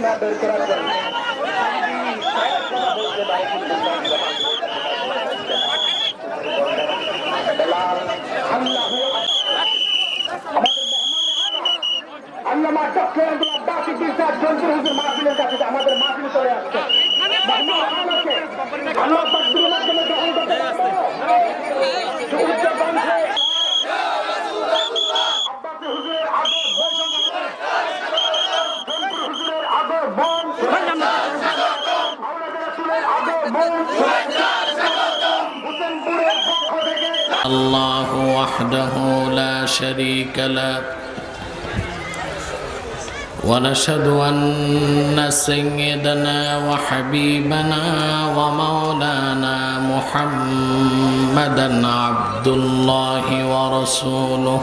কালিমা বের করার জন্য আল্লামা ডক্টর আব্দুল আব্বাসী বিশ্বাস জন্তুর হুজুর মাহফিলের কাছে আমাদের মাহফিল চলে আসছে। আমরা তাকবীরের মাধ্যমে গ্রহণ করতে পারবো। উচ্চ কণ্ঠে আব্বাসী হুজুরের আদর বন, জন্তুর হুজুরের আদর বন, আওলাদ রাসূলের আদর বন, হুসেনপুরের পক্ষ থেকে الله وحده لا شريك له ونشهد أن سيدنا وحبيبنا ومولانا محمدا عبد الله ورسوله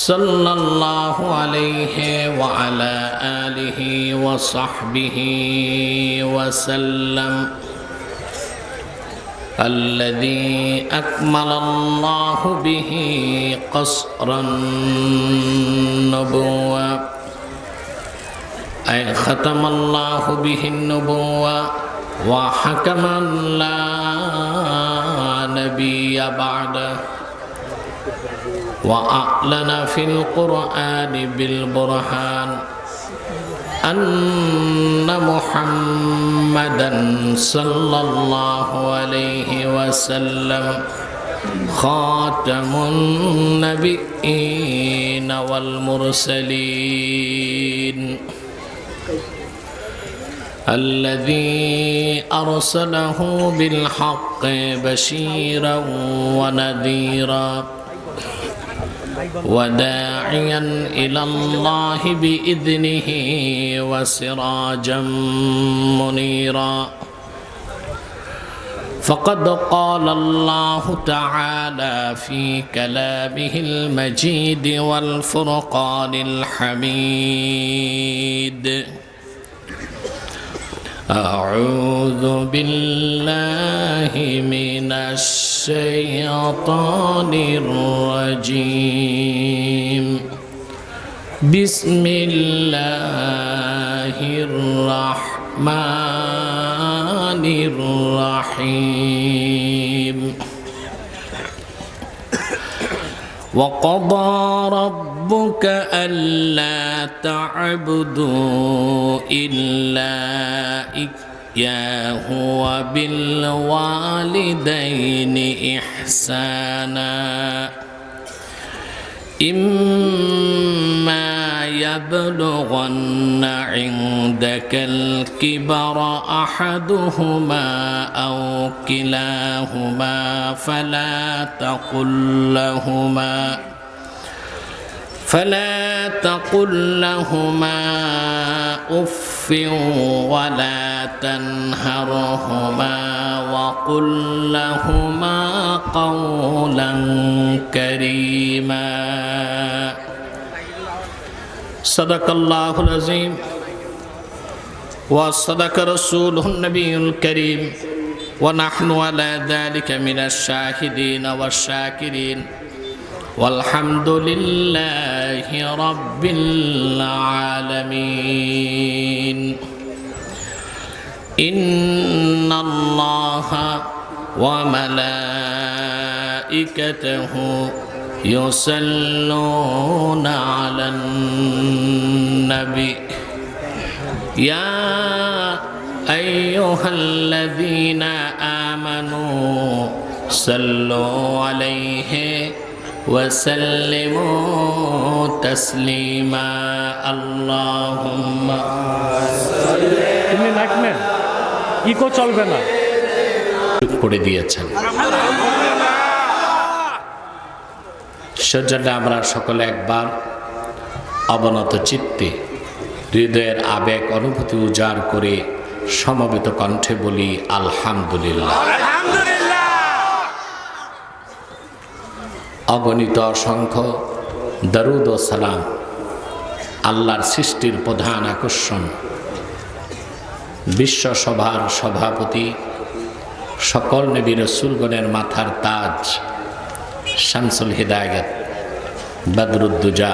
صلى الله عليه وعلى آله وصحبه وسلم الذي أكمل الله به قصر النبوة أي ختم الله به النبوة وحكم لا نبي بعده وأعلن في القرآن بالبرهان أن محمدا صلى الله عليه وسلم خاتم النبيين والمرسلين الذي أرسله بالحق بشيرا ونذيرا وداعيا إلى الله بإذنه وسراجا منيرا فقد قال الله تعالى في كلامه المجيد والفرقان الحميد أعوذ بالله من الشيطان الرجيم بسم الله الرحمن الرحيم وقضى ربك ألا تعبدوا إلا إياه وبالوالدين إحسانا إما يبلغن عندك الكبر أحدهما أو كلاهما فلا تقل لهما أف ولا تنهرهما وقل لهما قولا كريما صدق الله العظيم وصدق رسوله النبي الكريم ونحن على ذلك من الشاهدين والشاكرين والحمد لله رب العالمين إن الله وملائكته يصلون على النبي يا أيها الذين آمنوا صلوا عليه وسلموا تسليما اللهم তিনি রাখবেন ইকো চলবে না করে দিয়েছেন সেজন্য আমরা সকলে একবার অবনত চিত্তে হৃদয়ের আবেগ অনুভূতি উজাড় করে সমবেত কণ্ঠে বলি আলহামদুলিল্লাহ। অগণিত অসংখ্য দরুদ ও সালাম আল্লাহর সৃষ্টির প্রধান আকর্ষণ বিশ্বসভার সভাপতি সকল নবী রাসূলগণের মাথার তাজ শামসুল হিদায়াত বদরুদ্দুজা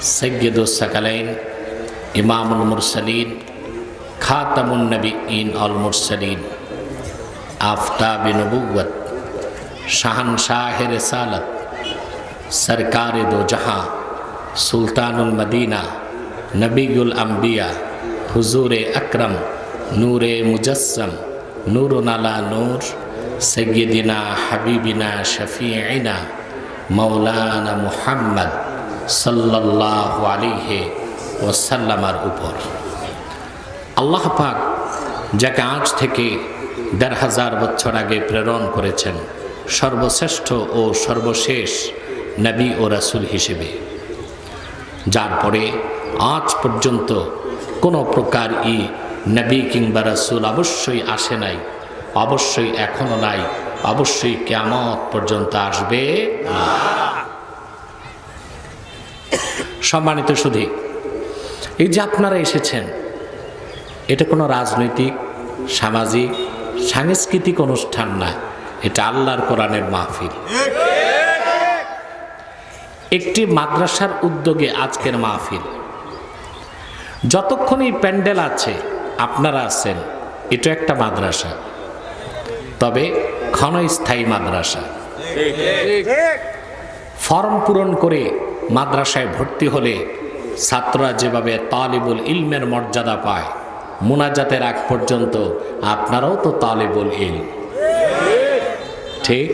সৈয়দুস সাকালাইন, ইমামুল মুরসালিন, খাতামুন নবীন আল মুরসালিন, আফতাবে নবুওয়াত, শাহনশাহে রিসালাত, সরকারে দো জাহাঁ, সুলতানুল মদিনা, নবীউল আম্বিয়া, হুজুরে আকরম, নূরে মুজস্সম, নূরুন আলা নূর, সৈয়দিনা হাবিবিনা শফিঈনা মৌলানা মুহাম্মদ সাল্লাল্লাহু আলাইহি ওয়াসাল্লামের উপর আল্লাহ পাক যাকে আজ থেকে ১৫০০ বছর আগে প্রেরণ করেছেন সর্বশ্রেষ্ঠ ও সর্বশেষ নবী ও রাসূল হিসেবে, যার পরে আজ পর্যন্ত কোনো প্রকার নবী কিংবা রাসূল অবশ্যই আসে নাই, অবশ্যই এখনো নাই, অবশ্যই কিয়ামত পর্যন্ত আসবে না। সম্মানিত সুধী, এই যে আপনারা এসেছেন, এটা কোনো রাজনৈতিক, সামাজিক, সাংস্কৃতিক অনুষ্ঠান না, এটা আল্লাহর কোরআনের মাহফিল। একটি মাদ্রাসার উদ্যোগে আজকের মাহফিল। যতক্ষণ এই প্যান্ডেল আছে, আপনারা আছেন, এটা একটা মাদ্রাসা, তবে ক্ষণস্থায়ী মাদ্রাসা। ফর্ম পূরণ করে মাদ্রাসায় ভর্তি হলে ছাত্ররা যেভাবে তালিবুল ইলমের মর্যাদা পায়, মুনাজাতের আগ পর্যন্ত আপনারাও তো তালিবুল ইলম, ঠিক?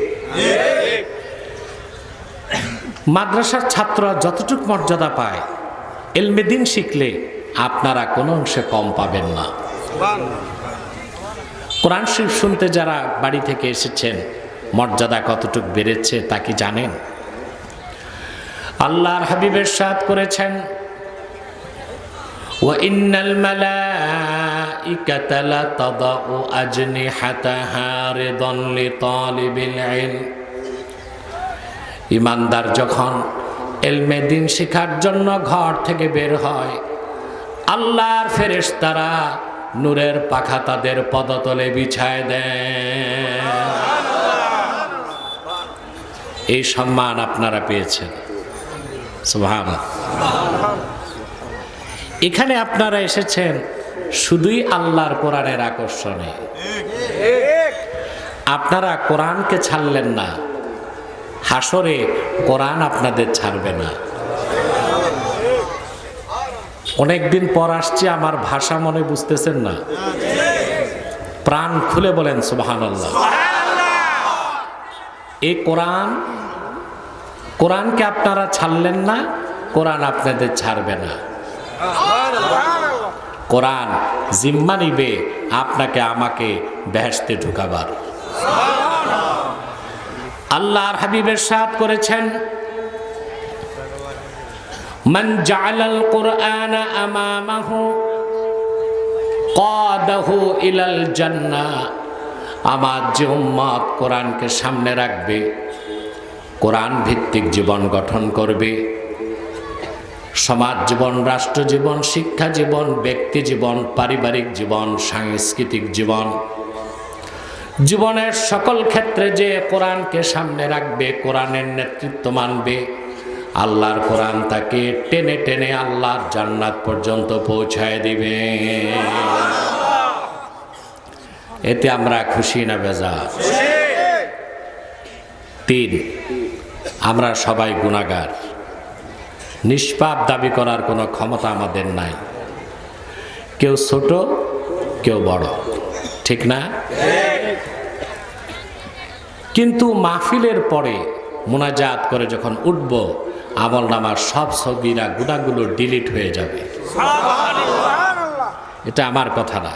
মাদ্রাসার ছাত্ররা যতটুকু মর্যাদা পায়, ইলমে দ্বীন শিখলে আপনারা কোনো অংশে কম পাবেন না। কোরআন শরীফ শুনতে যারা বাড়ি থেকে এসেছেন, মর্যাদা কতটুকু বেড়েছে তা কি জানেন? আল্লাহর হাবিব ইরশাদ করেছেন, ওয়া ইন্নাল মালাইকাতা লাতাদাউ আজনিহাতাহা রিদান লিতালিবিল ইলম। ইমানদার যখন ইলমে দ্বীন শেখার জন্য ঘর থেকে বের হয়, আল্লাহর ফেরেশতারা নূরের পাখা তাদের পদতলে বিছায় দেন। এই সম্মান আপনারা পেয়েছেন, সুবহানাল্লাহ। এখানে আপনারা এসেছেন শুধুই আল্লাহর কোরআনের আকর্ষণে। আপনারা কোরআনকে ছাড়লেন না, হাসরে কোরআন আপনাদের ছাড়বে না। অনেকদিন পর আসছে, আমার ভাষা মনে বুঝতেছেন না? প্রাণ খুলে বলেন সুবহানাল্লাহ। এই কোরআনকে আপনারা ছাড়লেন না, কোরআন আপনাদের ছাড়বে না। কোরআন জিম্মা নিবে আপনাকে আমাকে বেহেশতে ঢুকাবার। আল্লাহর হাবিব ইরশাদ করেছেন, মান জাআলাল কুরআনা আমামাহু কাদাহু ইলাল জান্নাহ। আমার যে উম্মত কোরআনকে সামনে রাখবে, কোরআন ভিত্তিক জীবন গঠন করবে, সমাজ জীবন, রাষ্ট্র জীবন, শিক্ষা জীবন, ব্যক্তি জীবন, পারিবারিক জীবন, সাংস্কৃতিক জীবন, জীবনের সকল ক্ষেত্রে যে কোরআনকে সামনে রাখবে, কোরআনের নেতৃত্ব মানবে, আল্লাহর কোরআন তাকে টেনে টেনে আল্লাহর জান্নাত পর্যন্ত পৌঁছায় দিবে। এতে আমরা খুশি না বেজার? 3, আমরা সবাই গুনাহগার, নিষ্পাপ দাবি করার কোনো ক্ষমতা আমাদের নাই। কেউ ছোট, কেউ বড়, ঠিক না? কিন্তু মাহফিলের পরে মুনাজাত করে যখন উঠব, আমলনামার সব সগীরা গুনাহগুলো ডিলিট হয়ে যাবে। এটা আমার কথা না।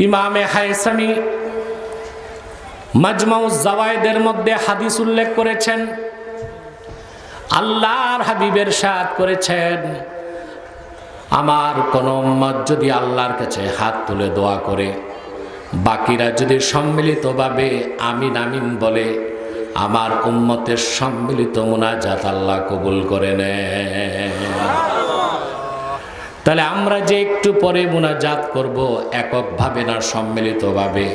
ইমামে হায়সামি মাজমাউজ জাওয়ায়েদের মধ্যে হাদিস উল্লেখ করেছেন, আল্লাহর হাবিব ইরশাদ করেছেন, আমার কোন উম্মত যদি আল্লাহর কাছে হাত তুলে দোয়া করে, বাকিরা যদি সম্মিলিতভাবে আমিন আমিন বলে, আমার উম্মতের সম্মিলিত মুনাজাত আল্লাহ কবুল করে নেন। তাহলে আমরা যে একটু পরে মুনাজাত করব এককভাবে না সম্মিলিতভাবে?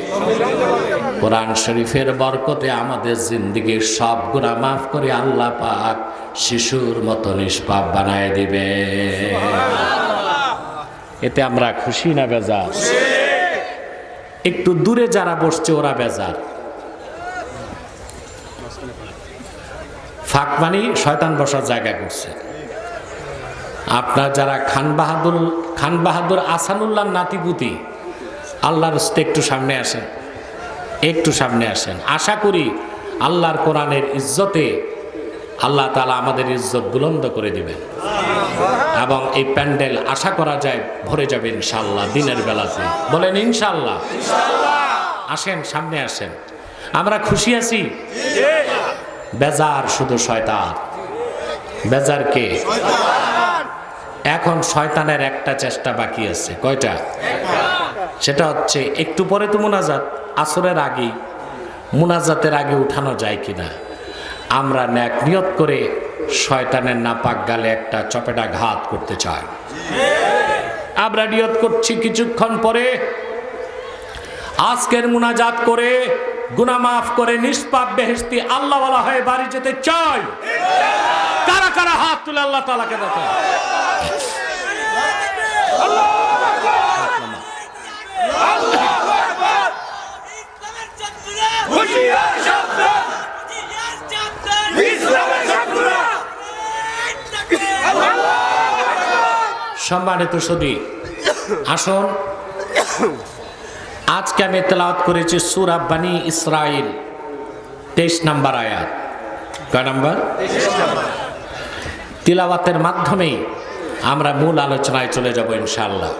কোরআন শরীফের বরকতে আমাদের জিন্দেগির সব গুনাহ মাফ করে আল্লাহ পাক শিশুর মতো নিষ্পাপ বানায় দিবে। এতে আমরা খুশি না বেজার? একটু দূরে যারা বসছে ওরা বেজার। ফাঁক মানে শয়তান বসার জায়গা করছে। আপনার যারা খান বাহাদুর আসানুল্লাহ নাতিপুতি, আল্লাহর হস্তে একটু সামনে আসেন, একটু সামনে আসেন। আশা করি আল্লাহর কোরআনের ইজ্জতে আল্লাহ তাআলা আমাদের ইজ্জত বুলন্দ করে দিবেন এবং এই প্যান্ডেল আশা করা যায় ভরে যাবে ইনশাআল্লাহ দিনের বেলাতে। বলেন ইনশাআল্লাহ। আসেন, সামনে আসেন। আমরা খুশি আছি। বেজার শুধু শয়তান। বেজার কে? এখন শয়তানের একটা চেষ্টা বাকি আছে। কয়টা? সেটা হচ্ছে একটু পরে তো মুনাজাত, আসরের আগে মুনাজাতের আগে উঠানো যায় কিনা। আমরা নেক নিয়ত করে শয়তানের নাপাক গালে একটা চপেটা ঘাত করতে চাই। আমরা নিয়ত করছি কিছুক্ষণ পরে আজকের মুনাজাত করে গুনাহ মাফ করে নিষ্পাপ বেহেশতি আল্লাহওয়ালা হয়ে বাড়ি যেতে চাই। কারা কারা হাত তুলে আল্লাহ তাআলাকে দেখায়? সম্মানিত সুধী, আসুন আজকে আমি তেলাওয়াত করেছি সূরা বনী ইসরাইল 23 নম্বর আয়াত। কয় নম্বর? তিলাওয়াতের মাধ্যমেই আমরা মূল আলোচনায় চলে যাব ইনশাআল্লাহ।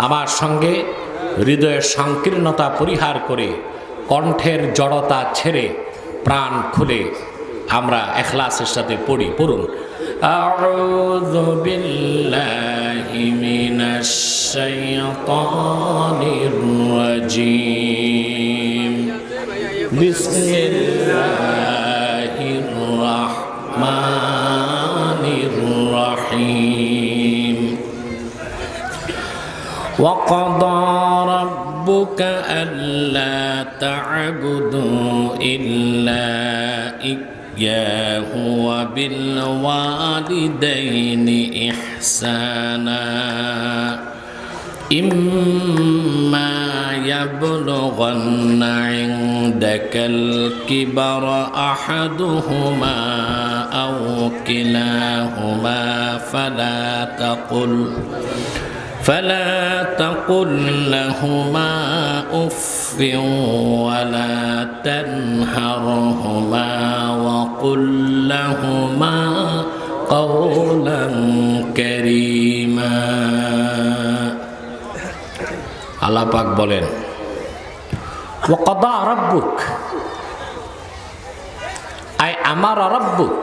আমার সঙ্গে হৃদয়ের সংকীর্ণতা পরিহার করে কণ্ঠের জড়তা ছেড়ে প্রাণ খুলে আমরা ইখলাসের সাথে পড়ুন। আউযু বিল্লাহি মিনাশ শাইতানির রাজীম। বিসমিল্লাহির রাহমানির রাহিম। وقضى ربك ألا تعبدوا إلا إياه وبالوالدين إحسانا إما يبلغن عندك الكبر أحدهما أو كلاهما فلا تقل لهما أف ولا تنهرهما وقل لهما قولا كريما। আল্লাহ পাক বলেন ওয়াকাদা রাব্বুক, আই আমারা রাব্বুক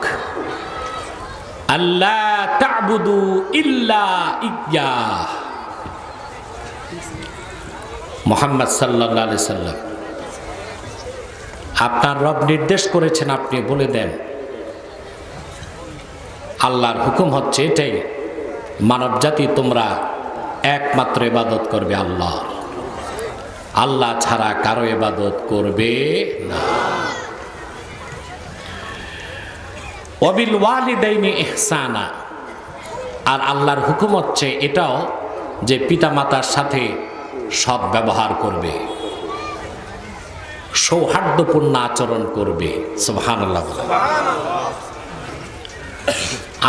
আল্লা তা'বুদু ইল্লা ইয়্যাহ। মুহাম্মদ সাল্লাল্লাহু আলাইহি সাল্লাম, আপনার রব নির্দেশ করেছেন, আপনি বলে দেন আল্লাহর হুকুম হচ্ছে এটাই, মানব জাতি তোমরা একমাত্র ইবাদত করবে আল্লাহ, আল্লাহ ছাড়া কারো ইবাদত করবে না। ওয়াবিল ওয়ালিদাইনি ইহসানা, আর আল্লাহর হুকুম হচ্ছে এটাও যে পিতামাতার সাথে সৎ ব্যবহার করবে, সৌহার্দ্যপূর্ণ আচরণ করবে। সুবহানাল্লাহ।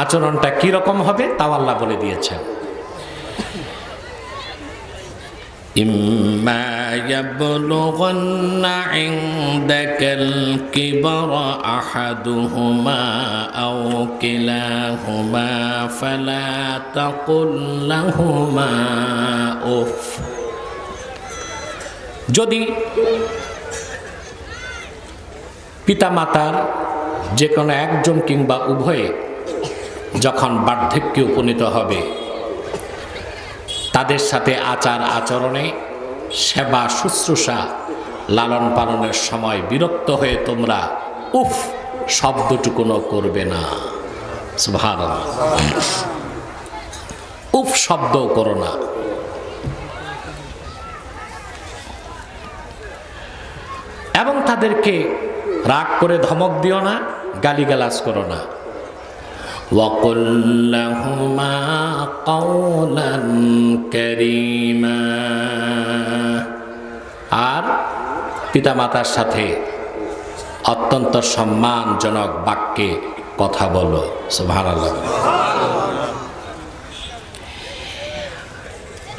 আচরণটা কি রকম হবে তাও আল্লাহ বলে দিয়েছেন। ইম্মা ইয়াবলুগান্না ইনদাকাল কিবরা আহাদুহুমা আও কিলাহুমা ফালা তাকুল লাহুমা উফ। যদি পিতামাতার যে কোনো একজন কিংবা উভয়ে যখন বার্ধক্যে উপনীত হবে, তাদের সাথে আচার আচরণে, সেবা শুশ্রূষা, লালন পালনের সময় বিরক্ত হয়ে তোমরা উফ শব্দটুকুনো করবে না। সুবহানাল্লাহ। উফ শব্দও করো না। এবং তাদেরকে রাগ করে ধমক দিও না, গালিগালাজ করো না। وَقُلْ لَهُمَا قَوْلًا كَرِيمًا, আর পিতামাতার সাথে অত্যন্ত সম্মানজনক বাক্যে কথা বলো। সুবহানাল্লাহ।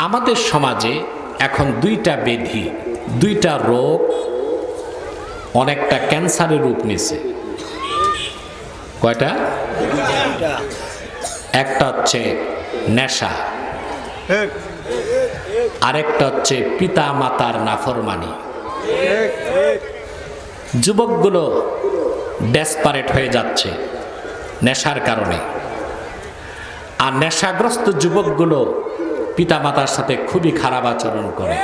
আমাদের সমাজে এখন দুইটা ব্যাধি, দুইটা রোগ অনেকটা ক্যান্সারের রূপ নিছে। কয়টা? একটা হচ্ছে নেশা, আরেকটা হচ্ছে পিতা মাতার নাফরমানি। যুবকগুলো ডেসপারেট হয়ে যাচ্ছে নেশার কারণে, আর নেশাগ্রস্ত যুবকগুলো পিতা মাতার সাথে খুবই খারাপ আচরণ করে।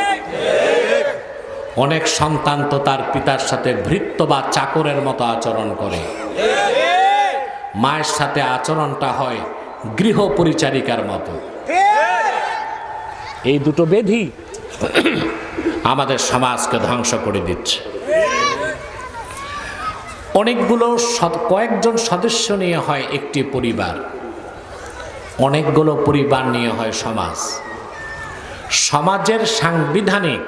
অনেক সন্তান তো তার পিতার সাথে ভৃত্য বা চাকরের মতো আচরণ করে। মায়ের সাথে আচরণটা হয় গৃহ পরিচারিকার মতো। এই দুটো ব্যাধি আমাদের সমাজকে ধ্বংস করে দিচ্ছে। অনেকগুলো কয়েকজন সদস্য নিয়ে হয় একটি পরিবার, অনেকগুলো পরিবার নিয়ে হয় সমাজ। সমাজের সাংবিধানিক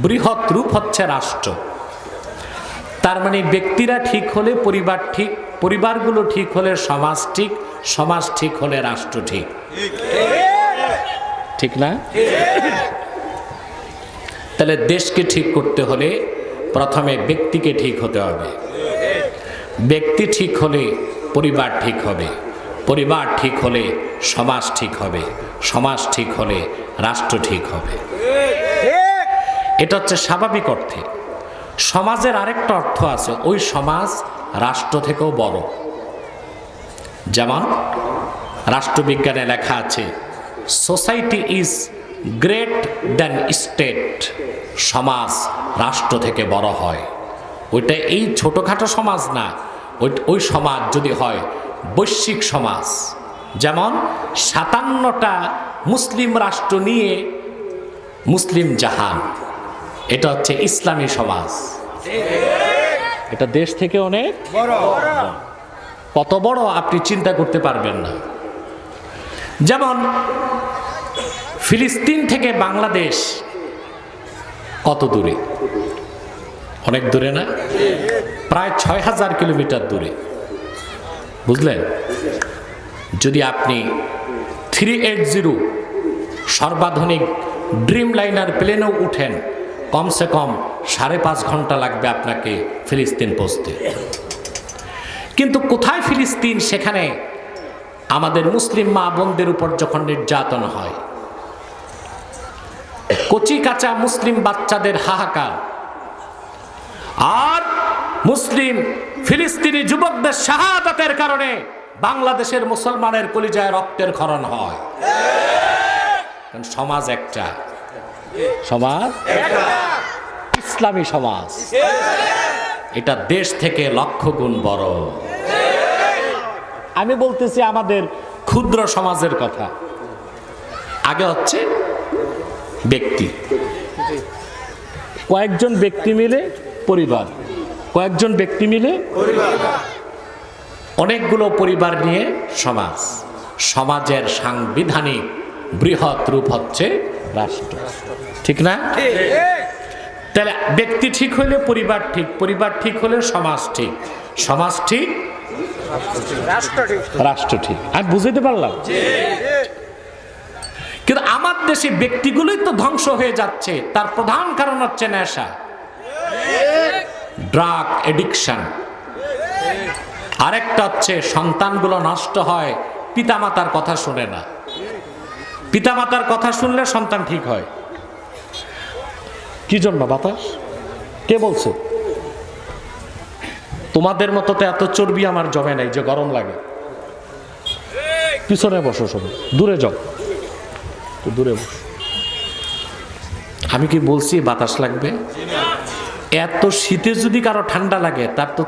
বৃহৎ রূপ হচ্ছে রাষ্ট্র। তার মানে ব্যক্তিরা ঠিক হলে পরিবার ঠিক, পরিবারগুলো ঠিক হলে সমাজ ঠিক, সমাজ ঠিক হলে রাষ্ট্র ঠিক। ঠিক না? তাহলে দেশকে ঠিক করতে হলে প্রথমে ব্যক্তিকে ঠিক হতে হবে। ব্যক্তি ঠিক হলে পরিবার ঠিক হবে, পরিবার ঠিক হলে সমাজ ঠিক হবে, সমাজ ঠিক হলে রাষ্ট্র ঠিক হবে। এটা হচ্ছে স্বাভাবিক অর্থে। সমাজের আরেকটা অর্থ আছে, ওই সমাজ রাষ্ট্র থেকেও বড়। যেমন রাষ্ট্রবিজ্ঞানে লেখা আছে, society is great than state. সমাজ রাষ্ট্র থেকে বড় হয়। ওইটা এই ছোটখাটো সমাজ না, ওই সমাজ যদি হয় বৈশ্বিক সমাজ। যেমন 57টা মুসলিম রাষ্ট্র নিয়ে মুসলিম জাহান, এটা হচ্ছে ইসলামী সমাজ। এটা দেশ থেকে অনেক বড়। কত বড় আপনি চিন্তা করতে পারবেন না। যেমন ফিলিস্তিন থেকে বাংলাদেশ কত দূরে? অনেক দূরে না? প্রায় 6000 কিলোমিটার দূরে। বুঝলেন? যদি আপনি 380 সর্বাধুনিক ড্রিম লাইনার প্লেনেও উঠেন, কমসে কম 5.5 ঘন্টা লাগবে আপনাকে ফিলিস্তিন পৌঁছতে। কিন্তু কোথায় ফিলিস্তিন? সেখানে আমাদের মুসলিম মা বোনদের উপর যখন নির্যাতন হয়, কচি কাঁচা মুসলিম বাচ্চাদের হাহাকার, আর মুসলিম ফিলিস্তিনি যুবকদের শাহাদাতের কারণে বাংলাদেশের মুসলমানের কলিজায় রক্তের ক্ষরণ হয়। কারণ সমাজ একটা, সমাজ ইসলামী সমাজ, এটা দেশ থেকে লক্ষ গুণ বড়। আমি বলতেছি আমাদের ক্ষুদ্র সমাজের কথা। আগে হচ্ছে ব্যক্তি, কয়েকজন ব্যক্তি মিলে পরিবার, কয়েকজন ব্যক্তি মিলে অনেকগুলো পরিবার নিয়ে সমাজ। সমাজের সাংবিধানিক বৃহৎ রূপ হচ্ছে রাষ্ট্র। ঠিক না? তাহলে ব্যক্তি ঠিক হলে পরিবার ঠিক, পরিবার ঠিক হলে সমাজ ঠিক, সমাজ ঠিক রাষ্ট্র ঠিক। আমি বুঝাইতে পারলাম? কিন্তু আমার দেশে ব্যক্তিগুলোই তো ধ্বংস হয়ে যাচ্ছে। তার প্রধান কারণ হচ্ছে নেশা, ড্রাগ এডিকশন। আরেকটা হচ্ছে সন্তানগুলো নষ্ট হয়, পিতামাতার কথা শুনে না। পিতামাতার কথা শুনলে সন্তান ঠিক হয়। কি জন্য? বাতাস কে বলছে? তোমাদের মতো তো এত চর্বি আমার জমে নাই যে গরম লাগে। পিছনে বসো, সবাই দূরে যাও, তো দূরে বসো। আমি কি বলছি বাতাস লাগবে? এত শীতে যদি কারো ঠান্ডা লাগে তার তো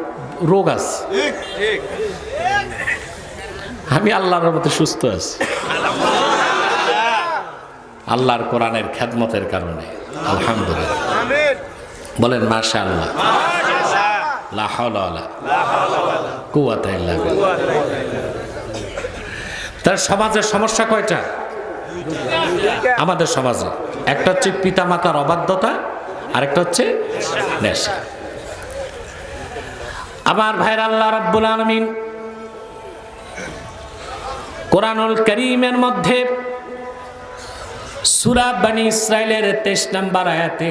রোগ আছে। আমি আল্লাহর মতো সুস্থ আছি। আল্লাহর কোরআনের খেদমতের কারণে। আলহামদুলিল্লাহ, বলেন মাশাআল্লাহ, লা হাওলা ওয়ালা কুওয়াতা ইল্লা বিল্লাহ। তার সমাজের সমস্যা কয়টা আমাদের সমাজে? একটা হচ্ছে পিতামাতার অবাধ্যতা, আরেকটা হচ্ছে নেশা। আমার ভাইরা, আল্লাহ রাব্বুল আলামিন কোরআনুল কারীমের মধ্যে সূরা বনী ইসরাঈলের 23 নম্বর আয়াতে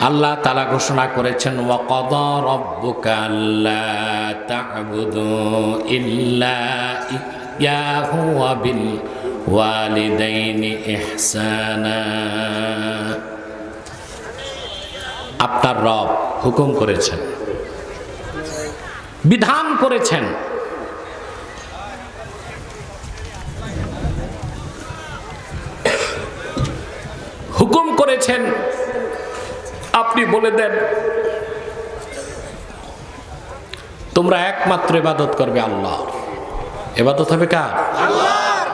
আল্লাহ তাআলা ঘোষণা করেছেন, ওয়া ক্বাদা রাব্বুকা আল্লা তা'বুদু ইল্লা ইয়াহু ওয়া বিল ওয়ালিদাইনি ইহসানা। আপনার রব হুকুম করেছেন, বিধান করেছেন, হুকুম করেছেন, আপনি বলে দেন তোমরা একমাত্র ইবাদত করবে আল্লাহ। ইবাদত হবে কার? আল্লাহর।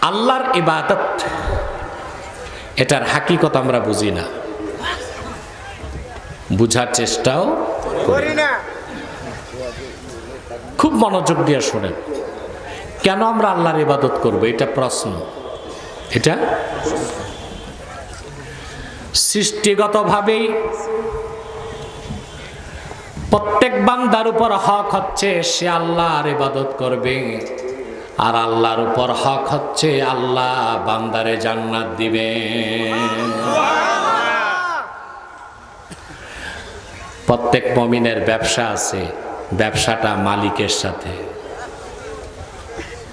আল্লাহর ইবাদত, এটার হাকিকত আমরা বুঝি না, বুঝার চেষ্টাও করি না। খুব মনোযোগ দিয়ে শোনেন, কেন আমরা আল্লাহর ইবাদত করব? এটা প্রশ্ন। এটা সৃষ্টিগতভাবেই প্রত্যেক বান্দার উপর হক হচ্ছে সে আল্লাহর ইবাদত করবে, আর আল্লাহর উপর হক হচ্ছে আল্লাহ বান্দারে জান্নাত দিবেন। প্রত্যেক মুমিনের ব্যবসা আছে, ব্যবসাটা মালিকের সাথে।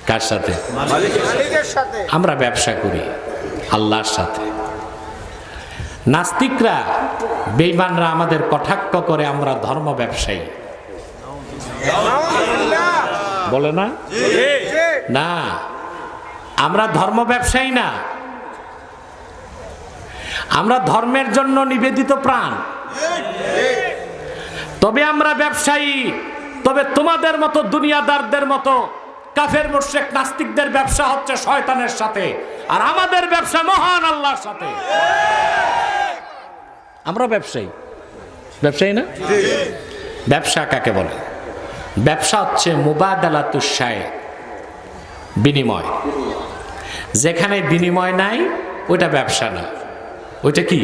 কার সাথে? মালিকের সাথে। আমরা ব্যবসা করি আল্লাহর সাথে। নাস্তিকরা, বেঈমানরা আমাদের কটাক্ষ করে আমরা ধর্ম ব্যবসায়ী বলে না? না, আমরা ধর্ম ব্যবসায়ী না, আমরা ধর্মের জন্য নিবেদিত প্রাণ। তবে আমরা ব্যবসায়ী, তবে তোমাদের মতো দুনিয়াদারদের মতো কাফের মুশরিক নাস্তিকদের ব্যবসা হচ্ছে শয়তানের সাথে, আর আমাদের ব্যবসা মহান আল্লাহর সাথে। আমরা ব্যবসায়ী, ব্যবসায়ী না? ব্যবসা কাকে বলে? ব্যবসা হচ্ছে মুবাদালাতুশ শায়, বিনিময়। যেখানে বিনিময় নাই ওইটা ব্যবসা না। ওইটা কি?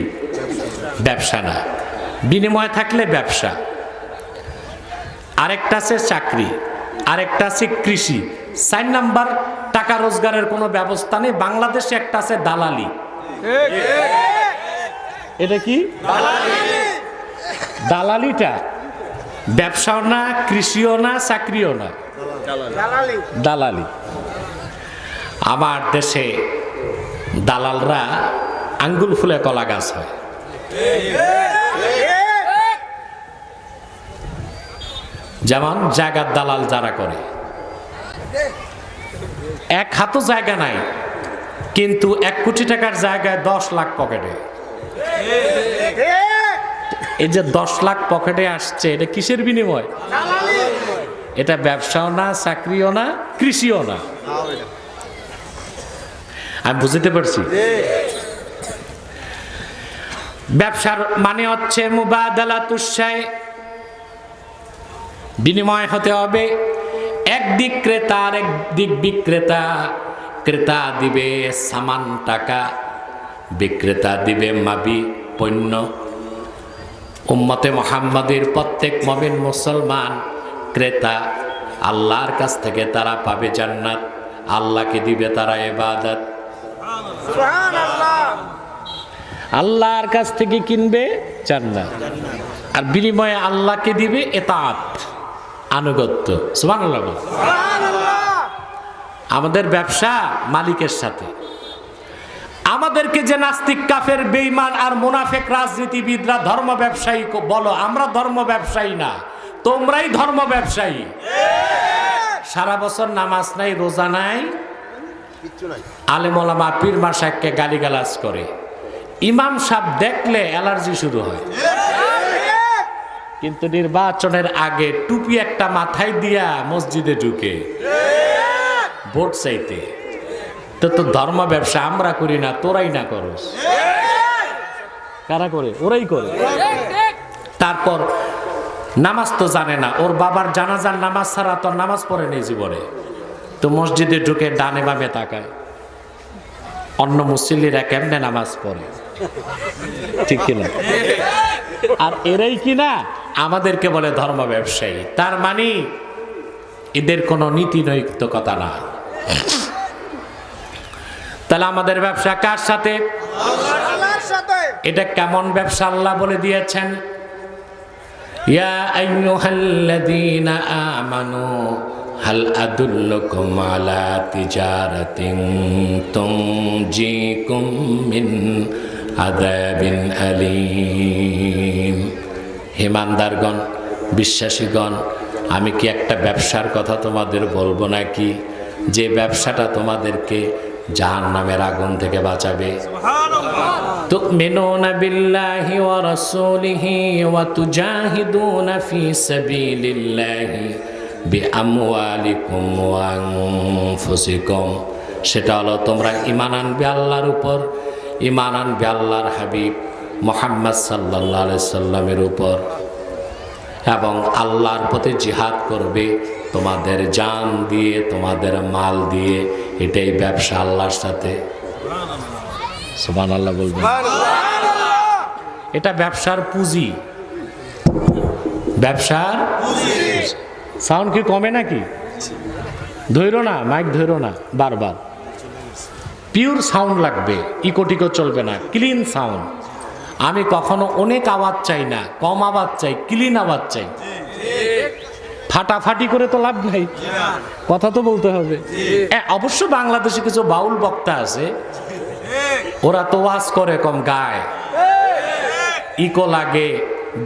ব্যবসা না। বিনিময় থাকলে ব্যবসা। আরেকটা আছে চাকরি, আরেকটা আছে কৃষি। 4 নাম্বার টাকা রোজগারের কোনো ব্যবস্থা নেই। বাংলাদেশে একটা আছে দালালি। এটা কি? দালালিটা ব্যবসাও না, কৃষিও না, চাকরিও না, দালালি। আমার দেশে দালালরা আঙ্গুল ফুলে কলা গাছ হয়। যেমন জায়গার দালাল যারা করে, এক হাতও জায়গা নাই, কিন্তু 1 কোটি টাকার জায়গায় 10 লাখ পকেটে। এই যে 10 লাখ পকেটে আসছে, এটা কিসের বিনিময়? এটা ব্যবসাও না, চাকরিও না, কৃষিও না। আমি বুঝতে পারছি। ব্যবসার মানে হচ্ছে মুবাদালাতুশ শায়, বিনিময় হতে হবে। একদিক ক্রেতা আর একদিক বিক্রেতা। ক্রেতা দিবে সামান টাকা, বিক্রেতা দিবে মাবি পণ্য। উম্মতে মুহাম্মাদের প্রত্যেক মুমিন মুসলমান ক্রেতা। আল্লাহর কাছ থেকে তারা পাবে জান্নাত, আল্লাহকে দিবে তারা ইবাদত। সুবহানাল্লাহ। আল্লাহর কাছ থেকে কিনবে জান্নাত, আর বিনিময়ে আল্লাহকে দিবে ইতাআত, আনুগত্য। সুবহানাল্লাহ। আমাদের ব্যবসা মালিকের সাথে। আমাদেরকে যে নাস্তিক, কাফের, বেঈমান আর মুনাফিক রাজনীতিবিদরা ধর্ম ব্যবসায়ী বলো, আমরা ধর্ম ব্যবসায়ী না, তোমরাই ধর্ম ব্যবসায়ী। সারা বছর নামাজ নাই, রোজা নাই, আলেম ওলামা পীর মাশায়েখকে গালিগালাজ করে। ইমাম সাহেব দেখলে অ্যালার্জি শুরু হয়, কিন্তু নির্বাচনের আগে টুপি একটা মাথায় দিয়া মসজিদে ঢুকে ভোট চাইতে। তো তো ধর্ম ব্যবসা আমরা করি না, তোরাই না করস। কারা করে? ওরাই করে। তারপর নামাজ তো জানে না, ওর বাবার জানাজার নামাজ ছাড়া তো নামাজ পড়ে নেই জীবনে। তো মসজিদে ঢুকে ডানে বামে তাকায়, অন্য মুসল্লিরা কেমনে নামাজ পড়ে, ঠিক কিনা? আর এরাই কিনা আমাদেরকে বলে ধর্ম ব্যবসায়ী। তার মানে এদের কোনো নীতি নৈতিকতা না। তাহলে আমাদের ব্যবসা কার সাথে? এটা কেমন ব্যবসা আল্লাহ বলে দিয়েছেন, ইয়া আইয়ুহাল্লাযীনা আমানু হাল আদুল্লুকুম আলা তিজারাতিন তুনজিকুম মিন আযাবিন আলীম। হিমানদারগণ, বিশ্বাসীগণ, আমি কি একটা ব্যবসার কথা তোমাদের বলবো নাকি, যে ব্যবসাটা তোমাদেরকে জাহান্নামের আগুন থেকে বাঁচাবে? তুমিনুনা বিল্লাহি ওয়া রাসূলিহি ওয়া তুজাহিদুনা ফি সাবিলিল্লাহি বিআমওয়ালিকুম ওয়া আনফুসিকুম। সেটা হলো তোমরা ঈমান আনবে আল্লাহর উপর, ঈমান আনবে আল্লাহর হাবিব মুহাম্মদ সাল্লাল্লাহু আলাইহি সাল্লামের উপর, এবং আল্লাহর পথে জিহাদ করবে তোমাদের জান দিয়ে, তোমাদের মাল দিয়ে। এটাই ব্যবসা আল্লাহর সাথে। সুবহানাল্লাহ বলবেন। এটা ব্যবসার পুঁজি, ব্যবসার সাউন্ড কি কমে নাকি? ধৈর্য না, মাইক ধৈর্য না, বারবার পিওর সাউন্ড লাগবে, ইকোটিকো চলবে না, ক্লিন সাউন্ড। আমি কখনো অনেক আওয়াজ চাই না, কম আওয়াজ চাই, ক্লিন আওয়াজ চাই। ফাটাফাটি করে তো লাভ নাই, কথা তো বলতে হবে। অবশ্য বাংলাদেশে কিছু বাউল বক্তা আছে, ওরা তো ওয়াজ করে কম, গায়, ইকো লাগে,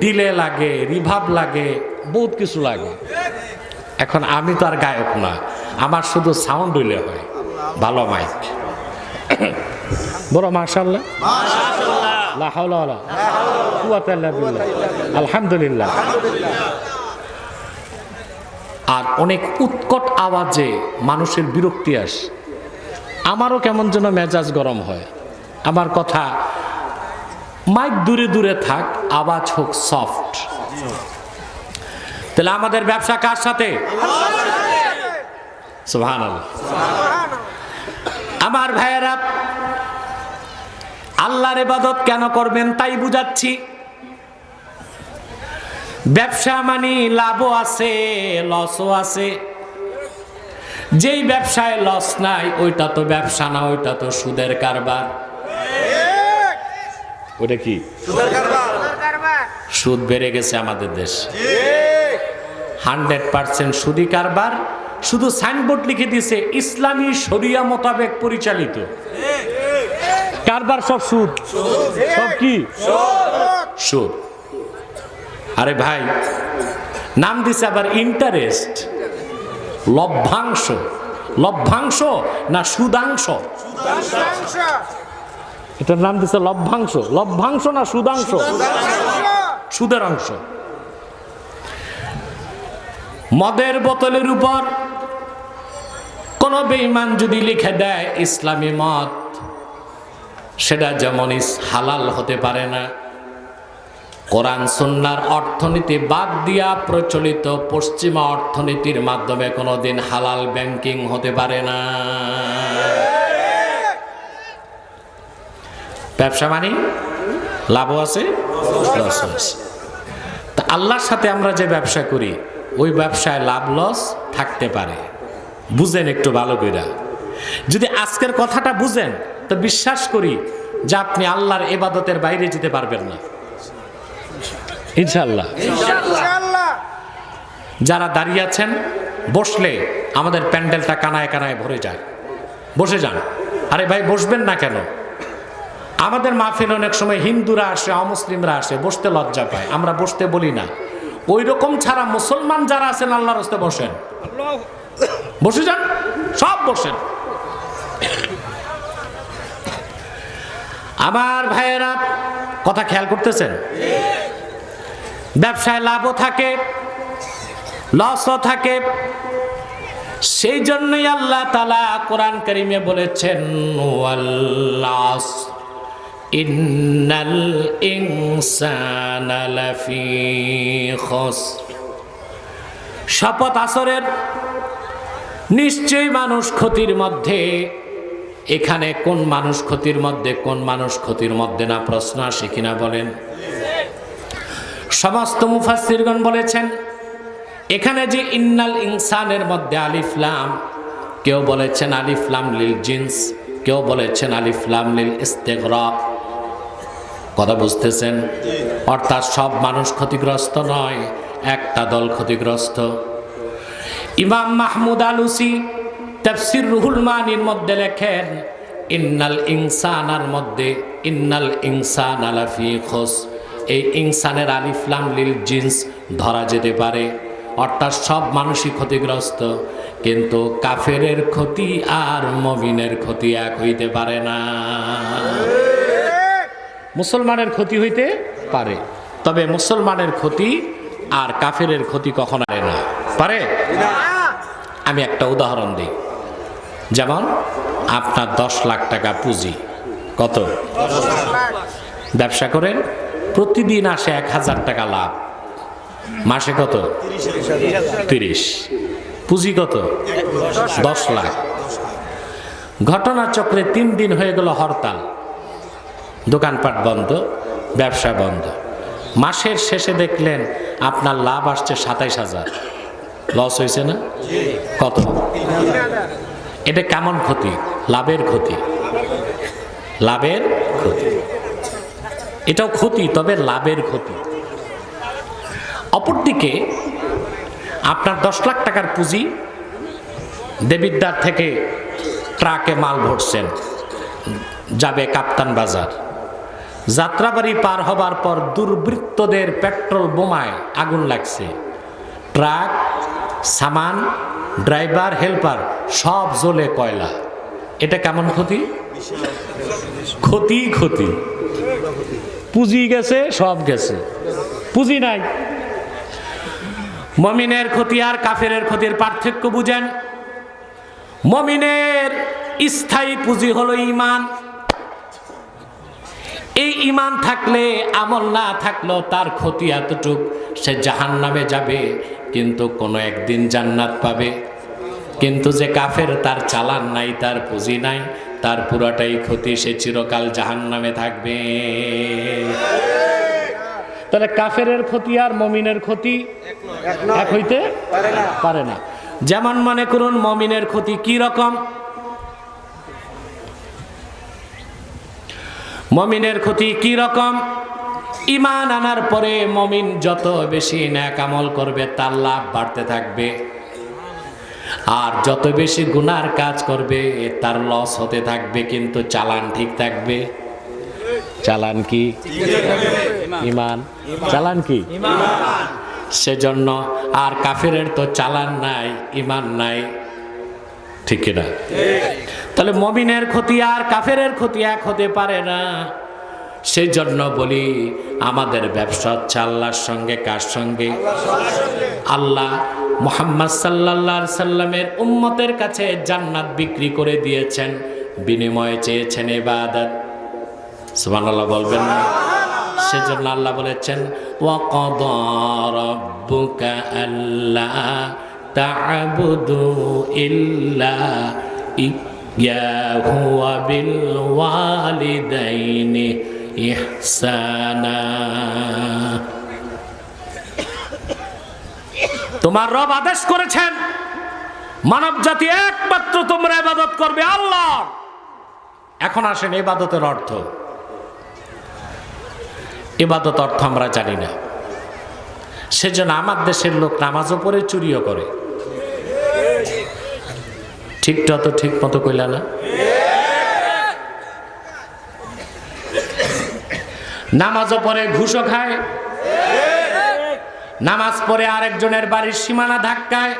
ডিলে লাগে, রিভাব লাগে, বহুত কিছু লাগে। এখন আমি তো আর গায়ক না, আমার শুধু সাউন্ড হইলে হয়, ভালো মাইক। বড় মাশাআল্লাহ, লা হাওলা ওয়ালা কুওয়াতা ইল্লা বিল্লাহ, আলহামদুলিল্লাহ। আর অনেক উৎকট আওয়াজে মানুষের বিরক্তি আসে, আমারও কেমন যেন মেজাজ গরম হয়। আমার কথা মাইক দূরে দূরে থাক, আওয়াজ হোক সফট। তাহলে আমাদের ব্যবসা কার সাথে? সুবহানাল্লাহ। আমার ভাইয়েরা, আল্লাহর ইবাদত কেন করবেন তাই বুঝাচ্ছি। ব্যবসা মানে লাভও আছে, লসও আছে। যেই ব্যবসায় লস নাই ওইটা তো ব্যবসা না, ওইটা তো সুদের কারবার। ওটা কি? সুদ বেড়ে গেছে আমাদের দেশে, 100% সুদি কারবার। শুধু সাইনবোর্ড লিখে দিয়েছে ইসলামী শরিয়া মোতাবেক পরিচালিত কারবার, সব সুদ, সব কি সুদ। আরে ভাই, নাম দিছে আবার ইন্টারেস্ট, লভ্যাংশ। লভ্যাংশ না সুদাংশ? এটার নাম দিচ্ছে লভ্যাংশ। লভ্যাংশ না সুদাংশ? সুদের অংশ। মদের বোতলের উপর কোন বেঈমান যদি লিখে দেয় ইসলামী মদ, সেটা যেমন হালাল হতে পারে না। কোরআন সুন্নাহর অর্থনীতি বাদ দিয়া প্রচলিত পশ্চিমা অর্থনীতির মাধ্যমে কোনোদিন হালাল ব্যাংকিং হতে পারে না। ব্যবসা মানে লাভও আছে, লস আছে। তা আল্লাহর সাথে আমরা যে ব্যবসা করি ওই ব্যবসায় লাভ লস থাকতে পারে। বুঝেন একটু ভালো করে। যদি আজকের কথাটা বুঝেন তো বিশ্বাস করি যে আপনি আল্লাহর ইবাদতের বাইরে যেতে পারবেন না, ইনশাআল্লাহ। যারা দাঁড়িয়ে আছেন, বসলে আমাদের প্যান্ডেলটা কানায় কানায় ভরে যায়। বসে যান। আরে ভাই, বসবেন না কেন? আমাদের মাহফিল অনেক সময় হিন্দুরা আসে, অমুসলিমরা আসে, বসতে লজ্জা পায়, আমরা বসতে বলি না। ওই রকম ছাড়া মুসলমান যারা আছেন আল্লাহর রাস্তায় বসেন, বসে যান, সব বসেন। আমার ভাইয়েরা, কথা খেয়াল করতেছেন? ব্যবসায় লাভও থাকে, লসও থাকে। সেই জন্যই আল্লাহ তাআলা কোরআন কারীমে বলেছেন ওয়াল আসর ইন্নাল ইনসানা লাফি খুসর, শপথ আসরের, নিশ্চয়ই মানুষ ক্ষতির মধ্যে। এখানে কোন মানুষ ক্ষতির মধ্যে, কোন মানুষ ক্ষতির মধ্যে না, প্রশ্ন আসে কিনা বলেন? সমস্ত মুফাসসিরগণ বলেছেন এখানে যে ইন্নাল ইনসানের মধ্যে আলিফ লাম, কেউ বলেছেন আলিফ লাম লিল জিন্স, কেউ বলেছেন আলিফ লাম লিল ইস্তিগরাক। কথা বুঝতেছেন? অর্থাৎ সব মানুষ ক্ষতিগ্রস্ত নয়, একটা দল ক্ষতিগ্রস্ত। ইমাম মাহমুদ আলুসি তাফসীর রুহুল মানির মধ্যে লেখেন ইন্নাল ইনসানার মধ্যে ইন্নাল ইনসানা লাফি খুসর, এই ইনসানের আলিফ লাম লিল জিন্স ধরা যেতে পারে, অর্থাৎ সব মানুষই ক্ষতিগ্রস্ত। কিন্তু কাফেরের ক্ষতি আর মুমিনের ক্ষতি এক হইতে পারে না। মুসলমানের ক্ষতি হইতে পারে, তবে মুসলমানের ক্ষতি আর কাফেরের ক্ষতি কখনো পারে না। আমি একটা উদাহরণ দিই, যেমন আপনার 10 লাখ টাকা পুঁজি, কত? ব্যবসা করেন, প্রতিদিন আসে 1000 টাকা লাভ, মাসে কত? 30। পুঁজি কত? 10 লাখ। ঘটনাচক্রে 3 দিন হয়ে গেল হরতাল, দোকানপাট বন্ধ, ব্যবসা বন্ধ। মাসের শেষে দেখলেন আপনার লাভ আসছে 27,000, লস হয়েছে না? কত? এটা কেমন ক্ষতি? লাভের ক্ষতি, লাভের ক্ষতি। এটাও ক্ষতি, তবে লাভের ক্ষতি। অপরদিকে আপনার 10 লাখ টাকার পুঁজি, দেবিদ্বার থেকে ট্রাকে মাল ভরছেন, যাবে কাপ্তান বাজার। যাত্রাবাড়ি পার হবার পর দুর্বৃত্তদের পেট্রোল বোমায় আগুন লাগছে, ট্রাক, সামান, ড্রাইভার, হেল্পার সব জ্বলে কয়লা। এটা কেমন ক্ষতি? ক্ষতি, ক্ষতি। পুঁজি গেছে, সব গেছে, পুঁজি নাই। মুমিনের ক্ষতি আর কাফেরের ক্ষতির পার্থক্য বুঝেন। মুমিনের স্থায়ী পুঁজি হলো ঈমান। এই ঈমান থাকলে, আমল না থাকলেও তার ক্ষতি এতটুক, সে জাহান্নামে যাবে কিন্তু কোনো একদিন জান্নাত পাবে। কিন্তু যে কাফের, তার চালান নাই, তার পুঁজি নাই, তার পুরাটাই ক্ষতি, সে চিরকাল জাহান্নামে থাকবে। তাহলে কাফেরের ক্ষতি আর মুমিনের ক্ষতি এক হইতে পারে না। যেমন মনে করুন মুমিনের ক্ষতি কি রকম? মুমিনের ক্ষতি কি রকম? ঈমান আনার পরে মুমিন যত বেশি নেক আমল করবে তার লাভ বাড়তে থাকবে, আর যত বেশি গুনার কাজ করবে তার লস হতে থাকবে, কিন্তু চালান ঠিক থাকবে। চালান কি? ঈমান। চালান কি? সেজন্য আর কাফেরের তো চালান নাই, ঈমান নাই, ঠিক না? তাহলে মুমিনের ক্ষতি আর কাফেরের ক্ষতি এক হতে পারে না। সেই জন্য বলি আমাদের ব্যবসা হচ্ছে আল্লাহর সঙ্গে। কার সঙ্গে? আল্লাহ মুহাম্মদ সাল্লাল্লাহু আলাইহি সাল্লামের উম্মতের কাছে জান্নাত বিক্রি করে দিয়েছেন, বিনিময়ে চেয়েছেন ইবাদত। সুবহানাল্লাহ বলবেন না? সেজন্য আল্লাহ বলেছেন ওয়াকাদা রাব্বুকা আল্লা তা'বুদু ইল্লা ইয়াহু ওয়া বিল ওয়ালিদাইনি ইহসানা। তোমার রব আদেশ করেছেন মানব জাতি একমাত্র তোমরা ইবাদত করবে আল্লাহ। এখন আসেন ইবাদতের অর্থ। ইবাদত অর্থ আমরা জানি না, সেজন্য আমার দেশের লোক নামাজও পড়ে, চুরিও করে। ঠিকটা তো ঠিক মতো কইলা না? নামাজও পড়ে, ঘুষও খায়, নামাজ পড়ে আরেকজনের বাড়ির সীমানা ধাক্কায়,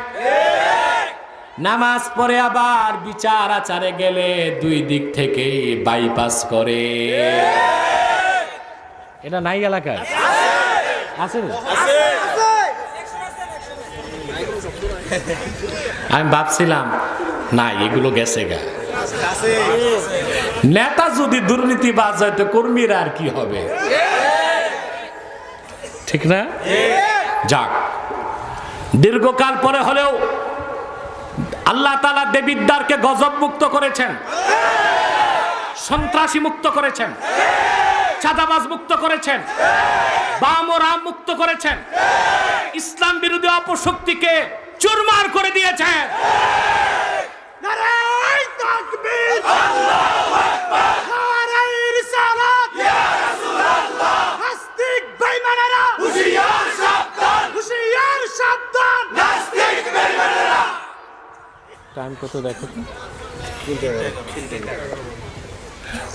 নামাজ পড়ে আবার বিচার আচারে গেলে 2 দিক থেকে বাইপাস করে। এটা নাই এলাকায় আছে? আমি ভাবছিলাম না এগুলো গেছে গা, নেতা যদি দুর্নীতিবাজ হয় তো কর্মীরা আর কি হবে, ঠিক না? যাক, দীর্ঘকাল পরে হলেও আল্লাহ তাআলা দেবিদ্বারকে গজব মুক্ত করেছেন, সন্ত্রাসী মুক্ত করেছেন, চাঁদাবাজ মুক্ত করেছেন, বাম ও রাম মুক্ত করেছেন, ইসলাম বিরোধী অপশক্তিকে চুরমার করে দিয়েছেন। নারায়ে তাকবীর, আল্লাহু আকবার, নারায়ে রিসালাত, ইয়া রাসূলুল্লাহ, নাস্তিক বেঈমানেরা হুশিয়ার সাবধান, হুশিয়ার সাবধান, নাস্তিক বেঈমানেরা। টাইম কত দেখো তো?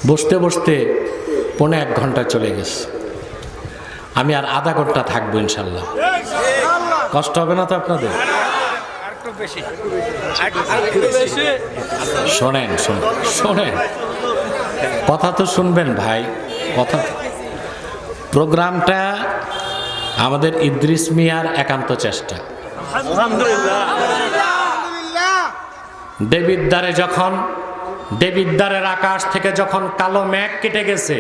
বসতে বসতে 1.5 ঘন্টা চলে গেছে। আমি আর আধা ঘন্টা থাকবো ইনশাল্লাহ। কষ্ট হবে না তো আপনাদের? শোনেন শোনেন শোনেন, কথা তো শুনবেন ভাই, কথা। প্রোগ্রামটা আমাদের ইদ্রিস মিয়ার একান্ত চেষ্টা। দেবিদ্বারের আকাশ থেকে যখন কালো মেঘ কেটে গেছে,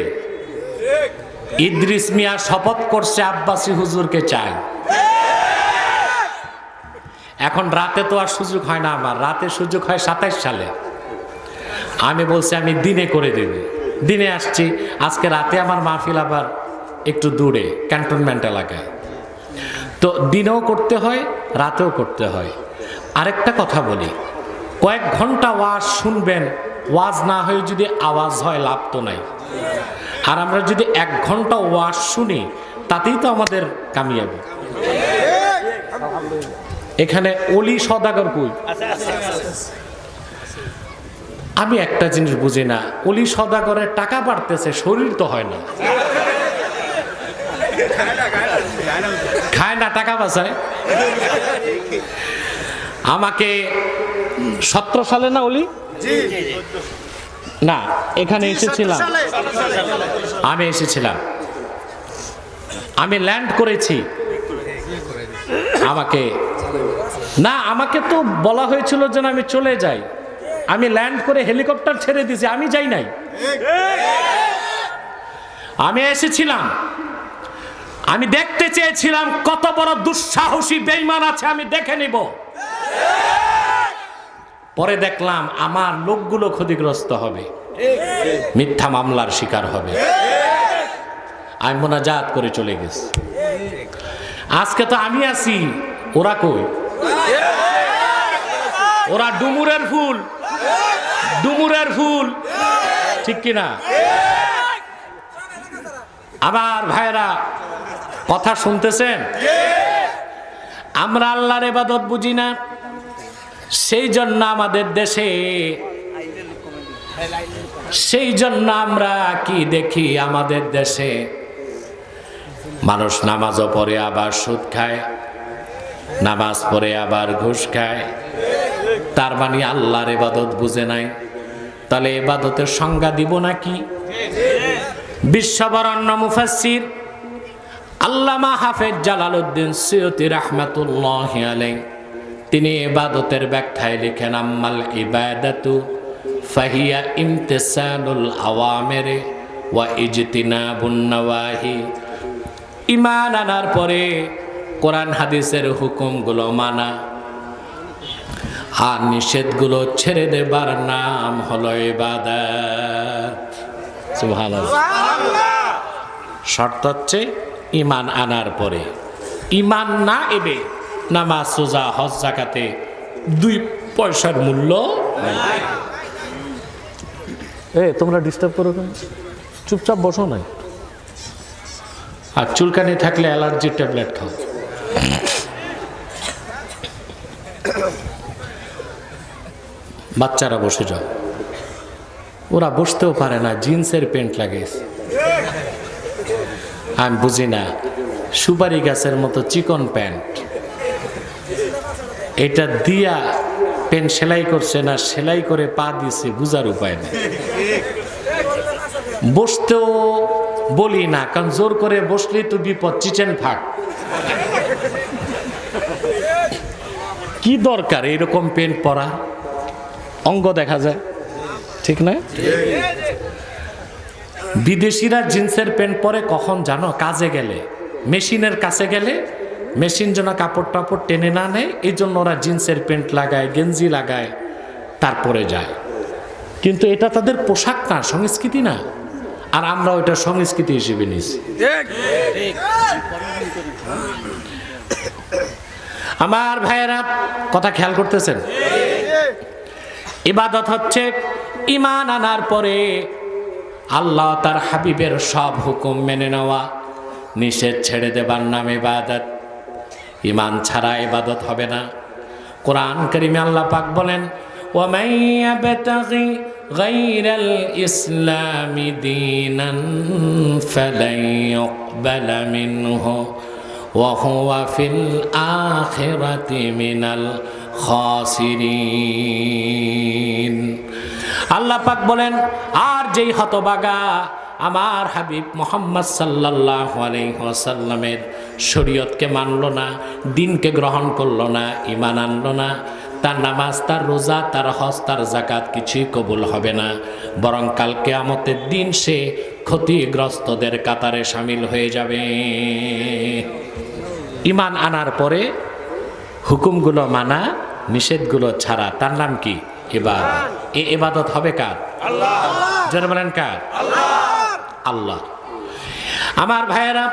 ইদ্রিস মিয়া শপথ করছে আব্বাসী হুজুরকে চাই। এখন রাতে তো আর সুযোগ হয় না, আমার রাতে সুযোগ হয় 27 সালে। আমি বলছি আমি দিনে করে দেব, দিনে আসছি। আজকে রাতে আমার মাহফিল আবার একটু দূরে, ক্যান্টনমেন্ট এলাকায়, তো দিনেও করতে হয়, রাতেও করতে হয়। আরেকটা কথা বলি, কয়েক ঘন্টা ওয়াজ শুনবেন, ওয়াজ না হয়ে যদি আওয়াজ হয় লাভ তো নাই। আর আমরা যদি 1 ঘন্টা ওয়াজ শুনি তাতেই তো আমাদের কামিয়াবি। এখানে অলি সদাগর কই? আমি একটা জিনিস বুঝি না, অলি সদাগরের টাকা বাড়তেছে, শরীর তো হয় না। খায় না, টাকা বাঁচায়। আমাকে 17 সালে না অলি না, এখানে এসেছিলাম, আমি এসেছিলাম, আমি ল্যান্ড করেছি। আমাকে তো বলা হয়েছিল যেন আমি চলে যাই। আমি ল্যান্ড করে হেলিকপ্টার ছেড়ে দিয়েছি, আমি যাই নাই। আমি এসেছিলাম, আমি দেখতে চেয়েছিলাম কত বড় দুঃসাহসী বেঈমান আছে, আমি দেখে নিব। পরে দেখলাম আমার লোকগুলো ক্ষতিগ্রস্ত হবে, মিথ্যা মামলার শিকার হবে। আমি মোনাজাত করে চলে গেছি। আজকে তো আমি আছি, ওরা কই? ওরা ডুমুরের ফুল, ডুমুরের ফুল, ঠিক কিনা? আমার ভাইরা কথা শুনতেছেন? আমরা আল্লাহর ইবাদত বুঝি না, সেই জন্য আমাদের দেশে, সেই জন্য আমরা কি দেখি আমাদের দেশে মানুষ নামাজও পড়ে আবার সুদ খায়, নামাজ পড়ে আবার ঘুষ খায়। তার মানে আল্লাহর ইবাদত বুঝে নাই। তাহলে ইবাদতের সংজ্ঞা দিব নাকি? বিশ্ববরণ্য মুফাসসির আল্লামা হাফেজ জালালউদ্দিন সুয়ুতী রাহমাতুল্লাহি আলাইহি তিনি ইবাদতের ব্যাখ্যায় লিখেন, আম্মাল ইবাদাতু ফাহিয়া ইমতিসালুল আওয়ামির ওয়া ইজতিনাবুন নাওয়াহি। ঈমান আনার পরে কোরআন হাদিসের হুকুমগুলো মানা আর নিষেধগুলো ছেড়ে দেবার নাম হলো ইবাদত। সুবহানাল্লাহ। শর্ত হচ্ছে ঈমান আনার পরে। ঈমান না এবে নামাজ, রোজা, হজ, যাকাতে 2 পয়সার মূল্য নাই। তোমরা ডিস্টার্ব করো কেন? চুপচাপ বসো না। আর চুলকানি থাকলে অ্যালার্জির ট্যাবলেট খাও। বাচ্চারা বসে যাও, ওরা বসতেও পারে না, জিন্সের প্যান্ট লাগিয়েছে। আমি বুঝি না, সুপারি গাছের মতো চিকন প্যান্ট, এটা দিয়া প্যান্ট সেলাই করছে না সেলাই করে পা দিছে, বুঝার উপায় নেই। বসতেও বলি না, কারণ জোর করে বসলেই তো বিপদ, চিচেন ফাঁক। কি দরকার এরকম প্যান্ট পরা? অঙ্গ দেখা যায়, ঠিক না? বিদেশিরা জিন্সের প্যান্ট পরে কখন জানো? কাজে গেলে, মেশিনের কাছে গেলে, মেশিন যেন কাপড় টাপড় টেনে না নেয়, এই জন্য ওরা জিন্সের প্যান্ট লাগায়, গেঞ্জি লাগায়, তারপরে যায়। কিন্তু এটা তাদের পোশাক না, সংস্কৃতি না। আর আমরা ওইটা সংস্কৃতি হিসেবে নিছি। আমার ভাইয়েরা, কথা খেয়াল করতেছেন? ইবাদত হচ্ছে ঈমান আনার পরে আল্লাহ তার হাবিবের সব হুকুম মেনে নেওয়া, নিষেধ ছেড়ে দেবার নাম ইবাদত। ঈমান ছাড়া ইবাদত হবে না। কোরআন কারীমে আল্লাহ পাক বলেন, وَمَن يَبْتَغِي غَيْرَ الْإِسْلَامِ دِينًا فَلَن يُقْبَلَ مِنْهُ وَهُوَ فِي الْآخِرَةِ مِنَ الْخَاسِرِينَ। আল্লাহ পাক বলেন, আর যেই হতভাগা আমার হাবিব মুহাম্মদ সাল্লাল্লাহু আলাইহি ওয়াসাল্লামের শরীয়তকে মানলো না, দিনকে গ্রহণ করলো না, ঈমান আনলো না, তার নামাজ, তার রোজা, তার হজ, তার যাকাত কিছুই কবুল হবে না। বরং কাল কিয়ামতের দিন সে ক্ষতিগ্রস্তদের কাতারে শামিল হয়ে যাবে। ঈমান আনার পরে হুকুমগুলো মানা, নিষেধগুলো ছাড়া, তার নাম কি? ইবাদত। এই ইবাদত হবে কার? আল্লাহ। যারা বলেন কার? আল্লাহ। আমার ভাইয়েরা,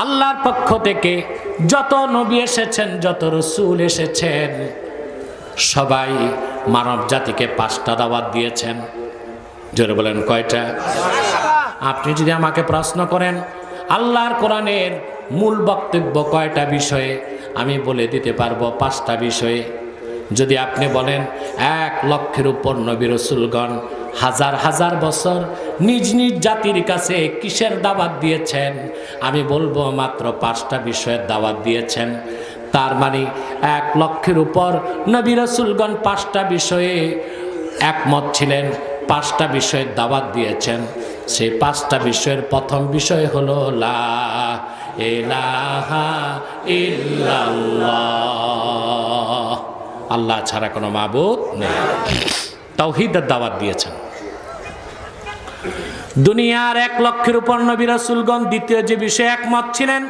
আল্লাহর পক্ষ থেকে যত নবী এসেছেন, যত রাসূল এসেছেন, সবাই মানব জাতিকে 5টা দাওয়াত দিয়েছেন। জোরে বলেন কয়টা? আপনি যদি আমাকে প্রশ্ন করেন আল্লাহর কোরআনের মূল বক্তব্য কয়টা বিষয়ে, আমি বলে দিতে পারবো 5টা বিষয়ে। যদি আপনি বলেন 1 লক্ষের উপর নবী রাসূলগণ হাজার হাজার বছর নিজ নিজ জাতির কাছে কিসের দাওয়াত দিয়েছেন, আমি বলবো মাত্র 5টা বিষয়ের দাওয়াত দিয়েছেন। তার মানে 1 লক্ষের উপর নবী রাসূলগণ 5টা বিষয়ে একমত ছিলেন, 5টা বিষয়ের দাওয়াত দিয়েছেন। সেই 5টা বিষয়ের প্রথম বিষয় হলো লা ইলাহা ইল্লাল্লাহ, আল্লাহ ছাড়া কোনো মাবুদ নেই। তাওহীদের দাওয়াত দিয়েছেন। দুনিয়ার 1 লক্ষের উপর নবী রাসূলগণ দ্বিতীয় যে বিষয়ে একমত ছিলেন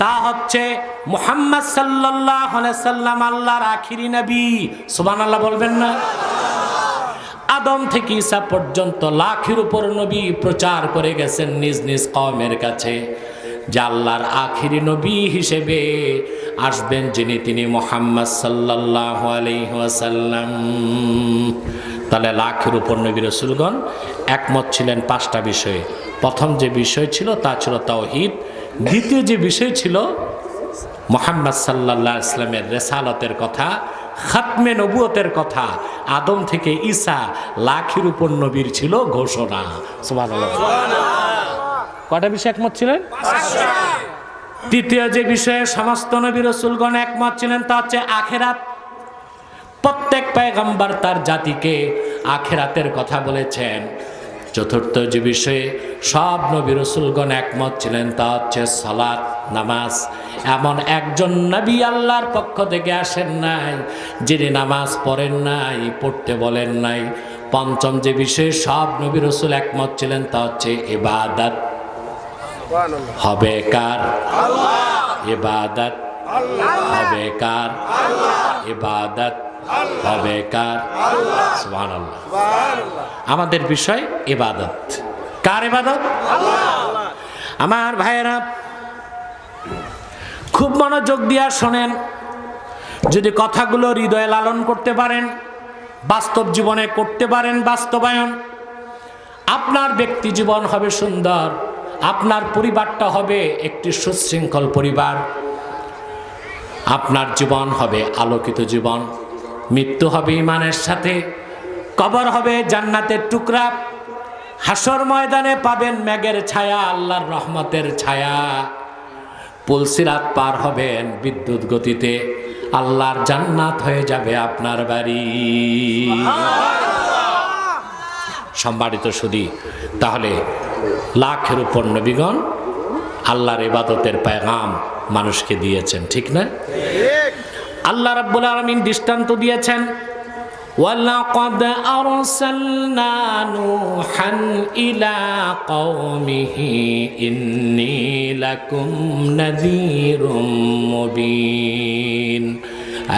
তা হচ্ছে মুহাম্মদ সাল্লাল্লাহু আলাইহি সাল্লাম আল্লাহর আখিরি নবী। সুবহানাল্লাহ বলবেন না? আদম থেকে ঈসা পর্যন্ত লাখের উপর নবী প্রচার করে গেছেন নিজ নিজ কওমের কাছে যে আল্লাহর আখিরি নবী হিসেবে আসবেন যিনি, তিনি মুহাম্মদ সাল্লাল্লাহু আলাইহি ওয়াসাল্লাম। তাহলে লাখের উপর নবী রাসূলগণ একমত ছিলেন 5টা বিষয়ে। প্রথম যে বিষয় ছিল তা ছিল তাওহীদ। দ্বিতীয় যে বিষয় ছিল মুহাম্মদ সাল্লাল্লাহু আলাইহি ওয়াসাল্লামের রিসালাতের কথা, খাতমে নবুয়তের কথা। আদম থেকে ঈসা লাখের উপর নবীর ছিল ঘোষণা। সুবহানাল্লাহ। কয়টা বিষয় একমত ছিলেন? 5টা। তৃতীয় যে বিষয়ে সমস্ত নবী রাসূলগণ একমত ছিলেন তা হচ্ছে আখিরাত। প্রত্যেক পয়গম্বর তার জাতিকে আখিরাতের কথা বলেছেন। চতুর্থ যে বিষয়ে সব নবী রাসূলগণ একমত ছিলেন তা হচ্ছে সালাত, নামাজ। এমন একজন নবী আল্লাহর পক্ষ থেকে আসেন নাই যিনি নামাজ পড়েন নাই, পড়তে বলেন নাই। পঞ্চম যে বিষয়ে সব নবী রাসূল একমত ছিলেন তা হচ্ছে ইবাদত। হবে কার? আল্লাহ। ইবাদত হবে কার? আল্লাহ। ইবাদত হবে কার? আল্লাহ। সুবহানাল্লাহ। আমাদের বিষয় ইবাদত। কার ইবাদত? আল্লাহ। আমার ভাইয়েরা, খুব মনোযোগ দিয়া শোনেন। যদি কথাগুলো হৃদয়ে লালন করতে পারেন, বাস্তব জীবনে করতে পারেন বাস্তবায়ন, আপনার ব্যক্তি জীবন হবে সুন্দর, আপনার পরিবারটা হবে একটি সুশৃঙ্খল পরিবার, আপনার জীবন হবে আলোকিত জীবন। মৃত্যু হবে ঈমানের সাথে, কবর হবে জান্নাতের টুকরা, হাসর ময়দানে পাবেন মেঘের ছায়া, আল্লাহর রহমতের ছায়া। পুলসিরাত পার হবেন বিদ্যুৎ গতিতে, আল্লাহর জান্নাত হয়ে যাবে আপনার বাড়ি। সম্মানিত সুধী, তাহলে লাখের উপর নবীগণ আল্লাহর ইবাদতের পেগাম মানুষকে দিয়েছেন, ঠিক না? আল্লাহ রাব্বুল আলামিন দৃষ্টান্ত দিয়েছেন, ওয়ালাকাদ আরসালনা নূহান ইলা কওমিহি ইন্নী লাকুম নাযীরুম মুবিন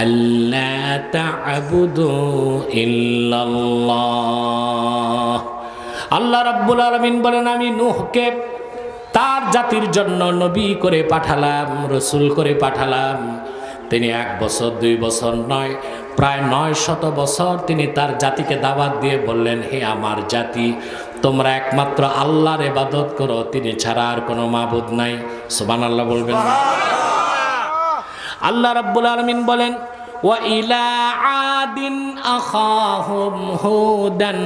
আল্লা তা'বুদু ইল্লাল্লাহ। আল্লাহ রাব্বুল আলামিন বলেন, আমি নূহকে তার জাতির জন্য নবী করে পাঠালাম, রসুল করে পাঠালাম। তিনি 1 বছর 2 বছর নয়, প্রায় 900 বছর তিনি তার জাতিকে দাওয়াত দিয়ে বললেন, হে আমার জাতি, তোমরা একমাত্র আল্লাহর ইবাদত করো, তিনি ছাড়া আর কোনো মাবুদ নাই। সুবহানাল্লাহ বলবেন না? আল্লাহ রাব্বুল আলামিন বলেন, ওয়া ইলা আদিন আখাহুম হুদান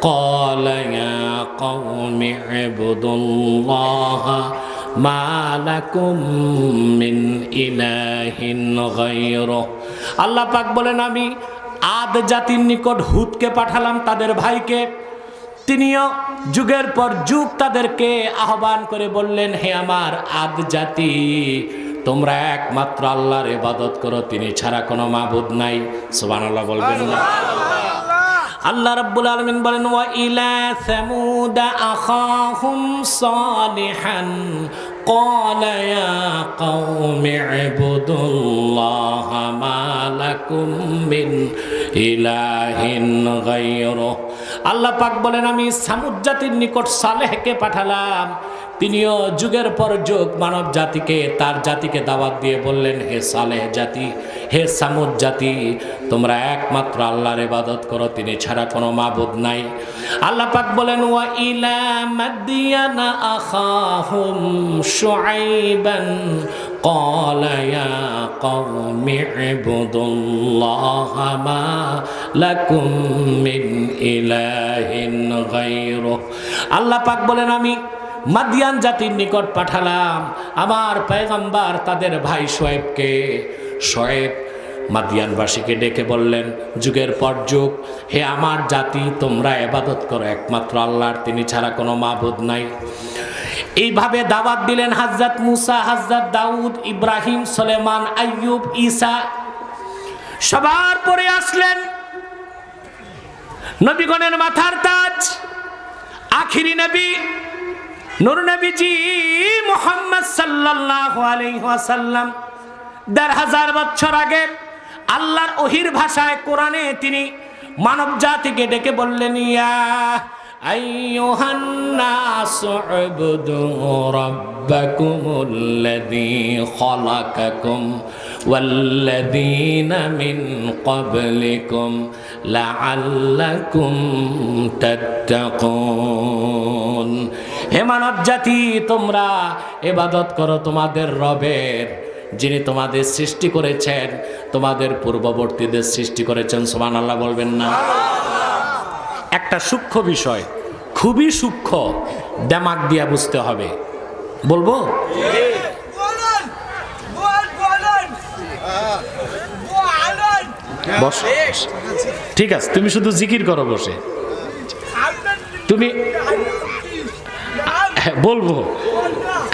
ক্বালা ইয়া কওমি ইবুদুল্লাহা মা লাকুম মিন ইলাহিন গায়রুহ। আল্লাহ পাক বলেন, আমি আদ জাতির নিকট হুদকে পাঠালাম, তাদের ভাইকে। তিনিও যুগের পর যুগ তাদেরকে আহ্বান করে বললেন, হে আমার আদ জাতি, তোমরা একমাত্র আল্লাহর ইবাদত করো, তিনি ছাড়া কোনো মাবুদ নাই। সুবহানাল্লাহ বলবেন না? আল্লাহ রাব্বুল আলামিন বলেন, ওয়া ইলা সামুদ আখাহুম সালিহান ক্বালা ইয়া কওমি ইবুদুল্লাহা মা লাকুম মিন ইলাহিন গায়রুহ। আল্লাহ পাক বলেন, আমি সামুদ জাতির নিকট সালেহকে পাঠালাম। তিনিও যুগের পর যুগ মানব জাতিকে, তার জাতিকে দাওয়াত দিয়ে বললেন, হে সালেহ জাতি, হে সামুদ জাতি, তোমরা একমাত্র আল্লাহর ইবাদত করো, তিনি ছাড়া কোনো মাবুদ নাই। আল্লাহ পাক বলেন, ওয়া ইলা মাদিয়ানা আখাহুম শুআইবান ক্বালা ইয়া কওমি ইবুদুল্লাহা মা লাকুম মিন ইলাহিন গায়রুহ। আল্লাহ পাক বলেন, আমি মাদিয়ান জাতির নিকট পাঠালাম আমার পয়গম্বর তাদের ভাই শোয়েবকে। শোয়েব মাদিয়ানবাসীকে ডেকে বললেন, যুগের পর যুগ, হে আমার জাতি, তোমরা ইবাদত করো একমাত্র আল্লাহর, তিনি ছাড়া কোনো মাবুদ নাই। এইভাবে দাওয়াত দিলেন হযরত মুসা, হযরত দাউদ, ইব্রাহিম, সুলাইমান, আইয়ুব, ঈসা। সবার পরে আসলেন নবীগণের মাথার তাজ, আখিরি নবী নূর নবীজি মুহাম্মদ সাল্লাল্লাহু আলাইহি ওয়াসাল্লাম। ১৫০০ বছর আগে আল্লাহর ওহির ভাষায় কোরআনে তিনি মানব জাতিকে ডেকে বললেন, ইয়া আইয়ুহান নাসু উবুদু রাব্বাকুমুল্লাযী খালাকাকুম ওয়াল্লাযীনা মিন ক্বাবলিকুম লাআল্লাকুম তাত্তাকুন। হে মানব জাতি, তোমরা ইবাদত করো তোমাদের রবের, যিনি তোমাদের সৃষ্টি করেছেন, তোমাদের পূর্ববর্তীদের সৃষ্টি করেছেন। সুবহানাল্লাহ বলবেন না? একটা সূক্ষ্ম বিষয়, খুবই সূক্ষ্ম, দিমাগ দিয়া বুঝতে হবে। বলবো? বস, ঠিক আছে, তুমি শুধু জিকির করো বসে। তুমি বলবো?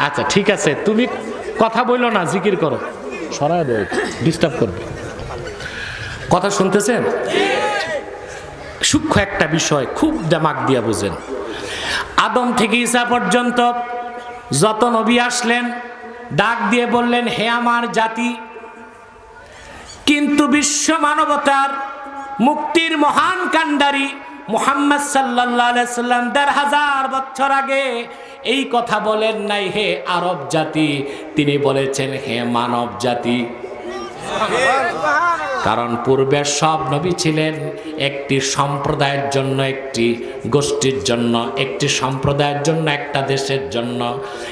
আচ্ছা ঠিক আছে, তুমি কথা বললো না, জিকির করো, সরাই দেয়, ডিস্টার্ব করবে। কথা শুনতেছেন? সূক্ষ্ম একটা বিষয়, খুব দিমাগ দিয়া বুঝেন। আদম থেকে ঈসা পর্যন্ত যত নবী আসলেন, ডাক দিয়ে বললেন, হে আমার জাতি। কিন্তু বিশ্ব মানবতার মুক্তির মহান কান্ডারি মুহাম্মদ সাল্লাল্লাহু আলাইহি সাল্লাম ১৫০০ বছর আগে এই কথা বলেন নাই হে আরব জাতি, তিনি বলেছেন হে মানব জাতি। কারণ পূর্বের সব নবী ছিলেন একটি সম্প্রদায়ের জন্য, একটি গোষ্ঠীর জন্য, একটি সম্প্রদায়ের জন্য, একটা দেশের জন্য।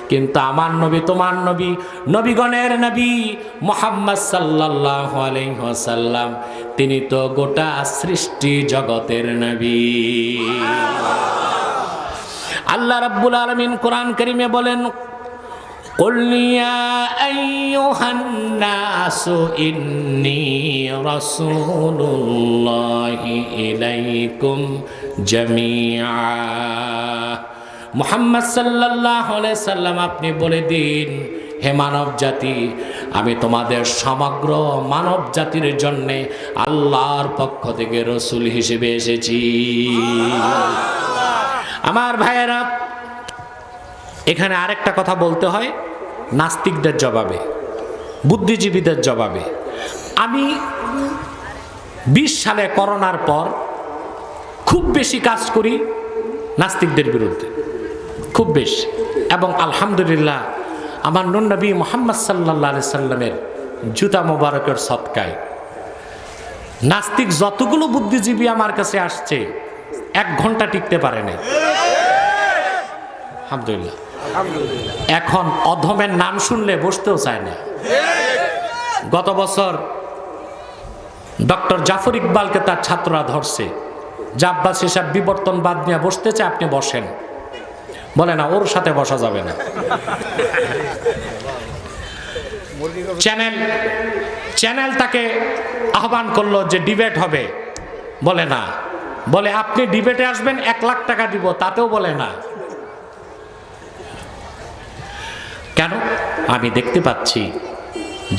কিন্তু আমার নবী, তোমার নবী, নবীগণের নবী মুহাম্মদ সাল্লাল্লাহু আলাইহি ওয়াসাল্লাম, তিনি তো গোটা সৃষ্টি জগতের নবী। আল্লাহ রাব্বুল আলামিন কোরআন কারীমে বলেন, قل يا أيها الناس إني رسول الله إليكم جميعا। মুহাম্মদ সাল্লাল্লাহু আলাইহি সাল্লাম, আপনি বলে দিন, হে মানব জাতি, আমি তোমাদের সমগ্র মানব জাতির জন্যে আল্লাহর পক্ষ থেকে রসুল হিসেবে এসেছি। আমার ভাইয়েরা, এখানে আরেকটা কথা বলতে হয় নাস্তিকদের জবাবে, বুদ্ধিজীবীদের জবাবে। আমি 20 সালে করোনার পর খুব বেশি কাজ করি নাস্তিকদের বিরুদ্ধে, খুব বেশি। এবং আলহামদুলিল্লাহ আমার নবী মুহাম্মদ সাল্লাল্লাহু আলাইহি সাল্লামের জুতা মোবারকের সদকায় নাস্তিক যতগুলো বুদ্ধিজীবী আমার কাছে আসছে 1 ঘন্টা টিকতে পারে না। আলহামদুলিল্লাহ। এখন অধমের নাম শুনলে বসতেও চায় না। গত বছর ডক্টর জাফর ইকবালকে তার ছাত্ররা ধরছে, জাব্বাস হিসাব বিবর্তনবাদ নিয়ে বসতে চায়, আপনি বসেন, বলে না ওর সাথে বসা যাবে না। চ্যানেল তাকে আহ্বান করলো যে ডিবেট হবে, বলে না, বলে আপনি ডিবেটে আসবেন 1 লাখ টাকা দিব, তাতেও বলে না। কেন? আমি দেখতে পাচ্ছি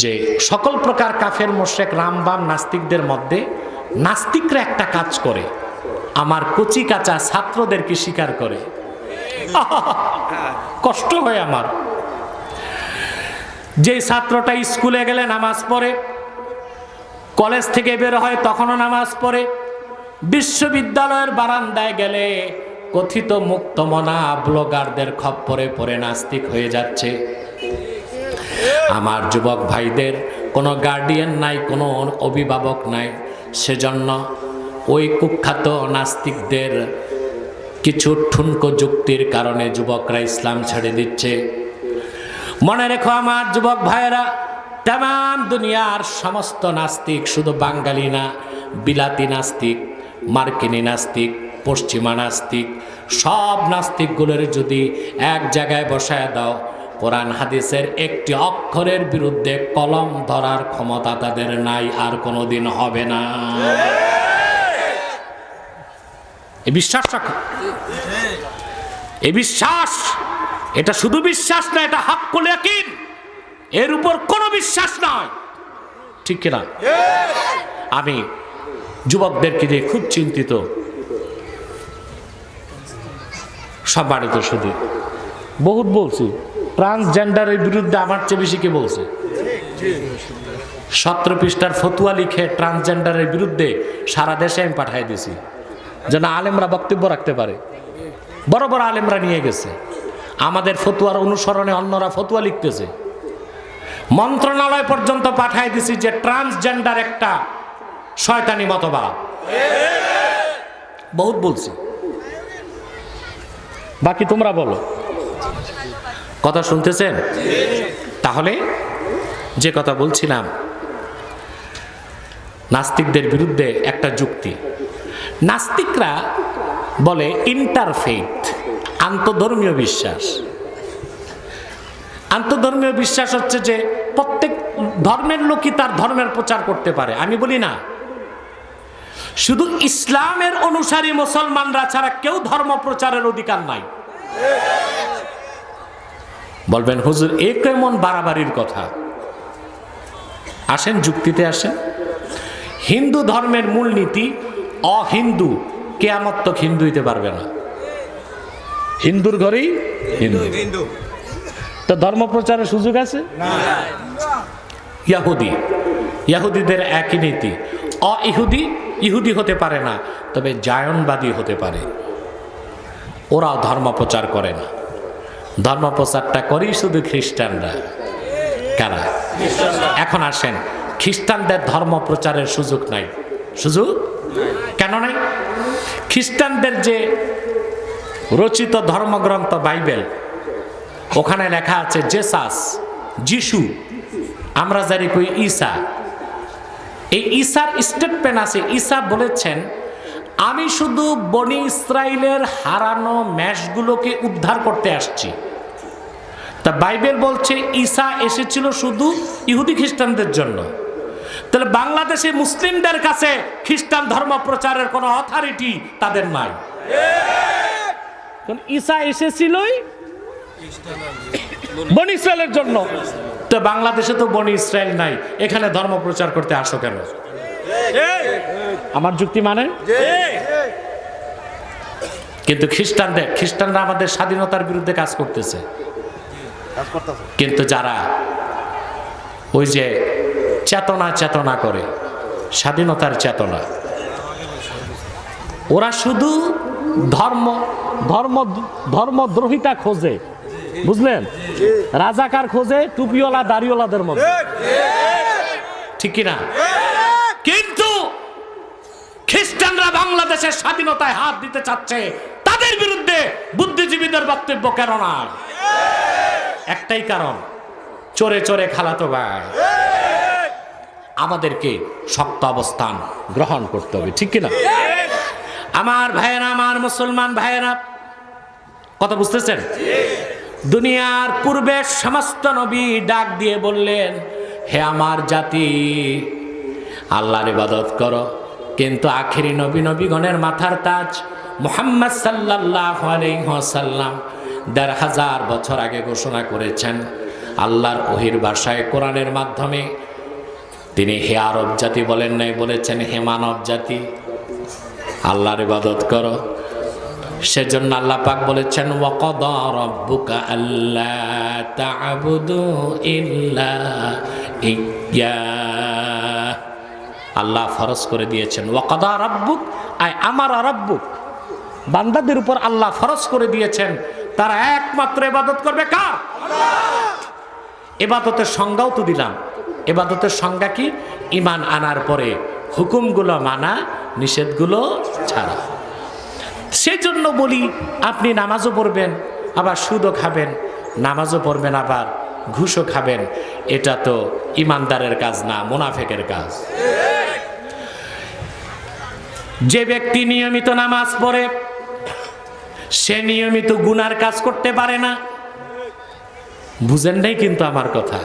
যে সকল প্রকার কাফের মুশরিক রামবাম নাস্তিকদের মধ্যে নাস্তিকরা একটা কাজ করে, আমার কচি কাঁচা ছাত্রদেরকে স্বীকার করে। কষ্ট হয় আমার। যে ছাত্রটা স্কুলে গেলে নামাজ পড়ে, কলেজ থেকে বের হয় তখনও নামাজ পড়ে, বিশ্ববিদ্যালয়ের বারান্দায় গেলে কথিত মুক্তমনা ব্লগারদের খপ্পরে পড়ে নাস্তিক হয়ে যাচ্ছে। আমার যুবক ভাইদের কোনো গার্ডিয়ান নাই, কোনো অভিভাবক নাই, সেজন্য ওই কুখ্যাত নাস্তিকদের কিছু ঠুনকো যুক্তির কারণে যুবকরা ইসলাম ছেড়ে দিচ্ছে। মনে রেখো আমার যুবক ভাইয়েরা, তাম দুনিয়ার সমস্ত নাস্তিক, শুধু বাঙালি না, বিলাতি নাস্তিক, মার্কিনী নাস্তিক, পশ্চিমা নাস্তিক, সব নাস্তিকগুলোর যদি এক জায়গায় বসায় দাও, কোরআন হাদিসের একটি অক্ষরের বিরুদ্ধে কলম ধরার ক্ষমতা তাদের নাই, আর কোনোদিন হবে না। এই বিশ্বাস রাখো, এই বিশ্বাস, এটা শুধু বিশ্বাস না, এটা হাক্কুল ইয়াকিন, এর উপর কোনো বিশ্বাস নয়, ঠিক কিনা? আমি যুবকদেরকে নিয়ে খুব চিন্তিত। সম্মানিত শুধু বহুত বলছি, ট্রান্সজেন্ডারের বিরুদ্ধে আমার চেয়ে বেশি কে বলছে? 17 পৃষ্ঠার ফতুয়া লিখে ট্রান্সজেন্ডারের বিরুদ্ধে সারা দেশে আমি পাঠিয়ে দিয়েছি, যেন আলেমরা বক্তব্য রাখতে পারে। বড় বড় আলেমরা নিয়ে গেছে, আমাদের ফতুয়ার অনুসরণে অন্যরা ফতুয়া লিখতেছে। মন্ত্রণালয় পর্যন্ত পাঠিয়ে দিছি যে ট্রান্সজেন্ডার একটা শয়তানি মতবাদ। বহুত বলছি, বাকি তোমরা বলো। কথা শুনতেছেন? তাহলে যে কথা বলছিলাম, নাস্তিকদের বিরুদ্ধে একটা যুক্তি। নাস্তিকরা বলে ইন্টারফেইথ, আন্তধর্মীয় বিশ্বাস। আন্তধর্মীয় বিশ্বাস হচ্ছে যে প্রত্যেক ধর্মের লোকই তার ধর্মের প্রচার করতে পারে। আমি বলি না, শুধু ইসলামের অনুসারী মুসলমানরা ছাড়া কেউ ধর্ম প্রচারের অধিকার নাই। বলবেন হুজুর এ কেমন বাড়াবাড়ির কথা? আসেন যুক্তিতে আসেন। হিন্দু ধর্মের মূলনীতি, অহিন্দু কিয়ামত তক হিন্দু হইতে পারবে না। হিন্দুর ঘরেই হিন্দু, তো ধর্ম প্রচারের সুযোগ আছে? ইহুদিদের একই নীতি, ইহুদি হতে পারে না, তবে জায়নবাদী হতে পারে। ওরাও ধর্ম প্রচার করে না, ধর্ম প্রচারটা করেই শুধু খ্রিস্টানরা। কারা? এখন আসেন, খ্রিস্টানদের ধর্ম প্রচারের সুযোগ নাই। সুযোগ কেন নাই? খ্রিস্টানদের যে রচিত ধর্মগ্রন্থ বাইবেল, ওখানে লেখা আছে জেসাস, যিশু, আমরা জানি কই ঈসা। এই ঈসার স্টেটমেন্ট আছে, ঈসা বলেছেন আমি শুধু বনি ইসরাইলের হারানো মেষগুলোকে উদ্ধার করতে আসছি। তা বাইবেল বলছে ঈসা এসেছিল শুধু ইহুদি খ্রিস্টানদের জন্য। তাহলে বাংলাদেশে মুসলিমদের কাছে খ্রিস্টান ধর্ম প্রচারের কোনো অথরিটি তাদের নাই। ঈসা এসেছিলই বনি ইসরায়েলের জন্য। তো বাংলাদেশে তো বনি ইসরায়েল নাই, এখানে ধর্ম প্রচার করতে আসো কেন? আমার যুক্তি মানে? কিন্তু খ্রিস্টানরা আমাদের স্বাধীনতার বিরুদ্ধে কাজ করতেছে। কিন্তু যারা ওই যে চেতনা করে, স্বাধীনতার চেতনা, ওরা শুধু ধর্মদ্রোহিতা খোঁজে, বুঝলেন? রাজাকার খোঁজে টুপিওয়ালা দাড়িওয়ালাদের মধ্যে, ঠিক কিনা? কিন্তু খ্রিস্টানরা বাংলাদেশের স্বাধীনতায় হাত দিতে চাচ্ছে, তাদের বিরুদ্ধে বুদ্ধিজীবীদের বক্তব্য কেন না? একটাই কারণ, চোরে চোরে খালাতো ভাই। আমাদেরকে শক্ত অবস্থান গ্রহণ করতে হবে, ঠিক কিনা? আমার ভাইয়েরা, আমার মুসলমান ভাইয়েরা, কথা বুঝতেছেন? দুনিয়ার পূর্বে সমস্ত নবী ডাক দিয়ে বললেন, হে আমার জাতি, আল্লাহর ইবাদত করো। কিন্তু আখেরি নবীগণের মাথার তাজ মুহাম্মদ সাল্লাল্লাহু আলাইহি ওয়াসাল্লাম ১৫০০ বছর আগে ঘোষণা করেছেন আল্লাহর ওহীর ভাষায়, কোরআনের মাধ্যমে। তিনি হে আরব জাতি বলেন নাই, বলেছেন হে মানব জাতি, আল্লাহর ইবাদত করো। সেজন্য আল্লাহ পাক বলেছেন, ওয়াকাদা রাব্বুকা আল্লা তা'বুদু ইল্লা ইয়্যা। আল্লাহ ফরজ করে দিয়েছেন, ওয়াকাদা রাব্বুক, আয় আমার রাব্বুক, বান্দাদের উপর আল্লাহ ফরজ করে দিয়েছেন তারা একমাত্র ইবাদত করবে কার? ইবাদতের সংজ্ঞাও তো দিলাম। ইবাদতের সংজ্ঞা কি? ঈমান আনার পরে হুকুমগুলো মানা, নিষেধগুলো ছাড়া। সেজন্য বলি, আপনি নামাজও পড়বেন আবার সুদও খাবেন, নামাজও পড়বেন আবার ঘুষও খাবেন, এটা তো ইমানদারের কাজ না, মুনাফিকের কাজ। যে ব্যক্তি নিয়মিত নামাজ পড়ে সে নিয়মিত গুনার কাজ করতে পারে না। বুঝেন নাই কিন্তু আমার কথা?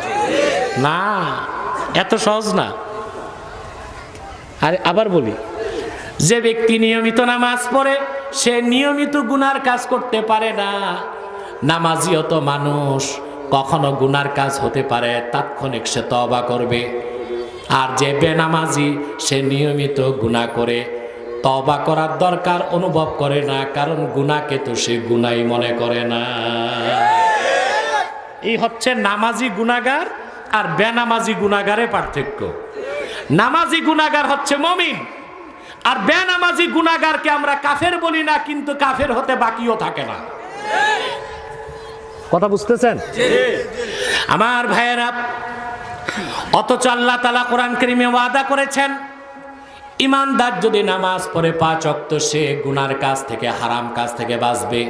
না, এত সহজ না। আর আবার বলি, যে ব্যক্তি নিয়মিত নামাজ পড়ে সে নিয়মিত গুনার কাজ করতে পারে না। নামাজিও তো মানুষ, কখনো গুনার কাজ হতে পারে, তাৎক্ষণিক সে তওবা করবে। আর যে বেনামাজি সে নিয়মিত গুনাহ করে, তওবা করার দরকার অনুভব করে না, কারণ গুনাহকে তো সে গুনাই মনে করে না। এই হচ্ছে নামাজি গুনাহগার আর বেনামাজি গুনাহগারের পার্থক্য। নামাজি গুনাহগার হচ্ছে মুমিন, আর বেনামাজি গুনাহগারকে আমরা কাফের বলি না, কিন্তু কাফের হতে বাকিও থাকে না। কথা বুঝতেছেন আমার ভাইয়েরা? অথচ আল্লাহ তাআলা কোরআন কারীমে ওয়াদা করেছেন, ইমানদার যদি নামাজ পড়ে 5 ওয়াক্ত, সে গুনার কাজ থেকে, হারাম কাজ থেকে বাঁচবে।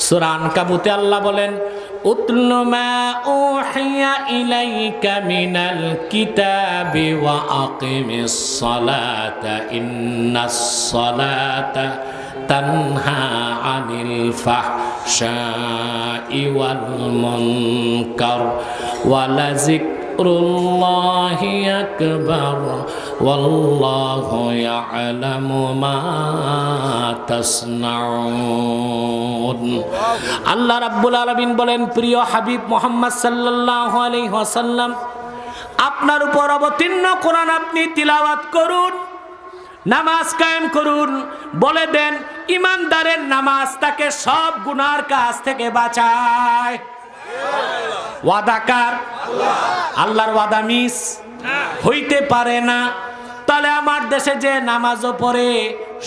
সূরা আনকাবুতে আল্লাহ বলেন, উতলু মা উহিয়া ইলাইকা মিনাল কিতাবি ওয়া আকিমিস সালাতা ইন্নাস সালাতা তানহা আনিল ফাহশাই ওয়াল মুনকার ওয়া লাযিকরুল্লাহি আকবার ওয়াল্লাহু ইয়ালামু মা তাসনাউন। আল্লাহ রাব্বুল আলামিন বলেন, প্রিয় হাবিব মুহাম্মদ সাল্লাল্লাহু আলাইহি ওয়াসাল্লাম, আপনার উপর অবতীর্ণ কোরআন আপনি তিলাওয়াত করুন, নামাজ কায়েম করুন। বলে দেন, ইমানদারের নামাজ তাকে সব গুনার কাজ থেকে বাঁচায়। ওয়াদাকার আল্লাহর ওয়াদা মিস হইতে পারে না। তাহলে আমার দেশে যে নামাজও পড়ে,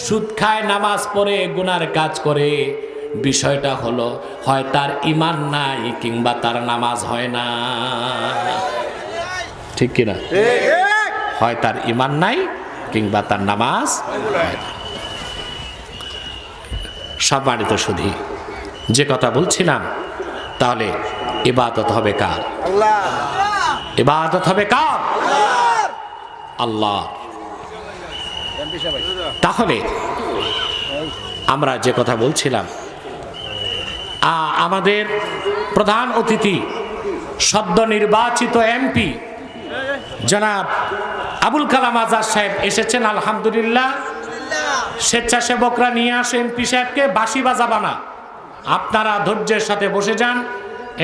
সুদ খায়, নামাজ পড়ে, গুনার কাজ করে, বিষয়টা হলো হয় তার ঈমান নাই কিংবা তার নামাজ হয় না, ঠিক কিনা? হয় তার ঈমান নাই কিংবা তার নামাজ হয় না। সম্মানিত সুধী, যে কথা বলছিলাম, তাহলে ইবাদত হবে কার? ইবাদত হবে কার? আল্লাহ। তাহলে আমরা যে কথা বলছিলাম, আমাদের প্রধান অতিথি সদ্য নির্বাচিত এমপি জনাব আবুল কালাম আজাদ সাহেব এসেছেন। আলহামদুলিল্লাহ। স্বেচ্ছাসেবকরা নিয়ে আসে এমপি সাহেবকে, বাঁশি বাজাবা না, আপনারা ধৈর্যের সাথে বসে যান,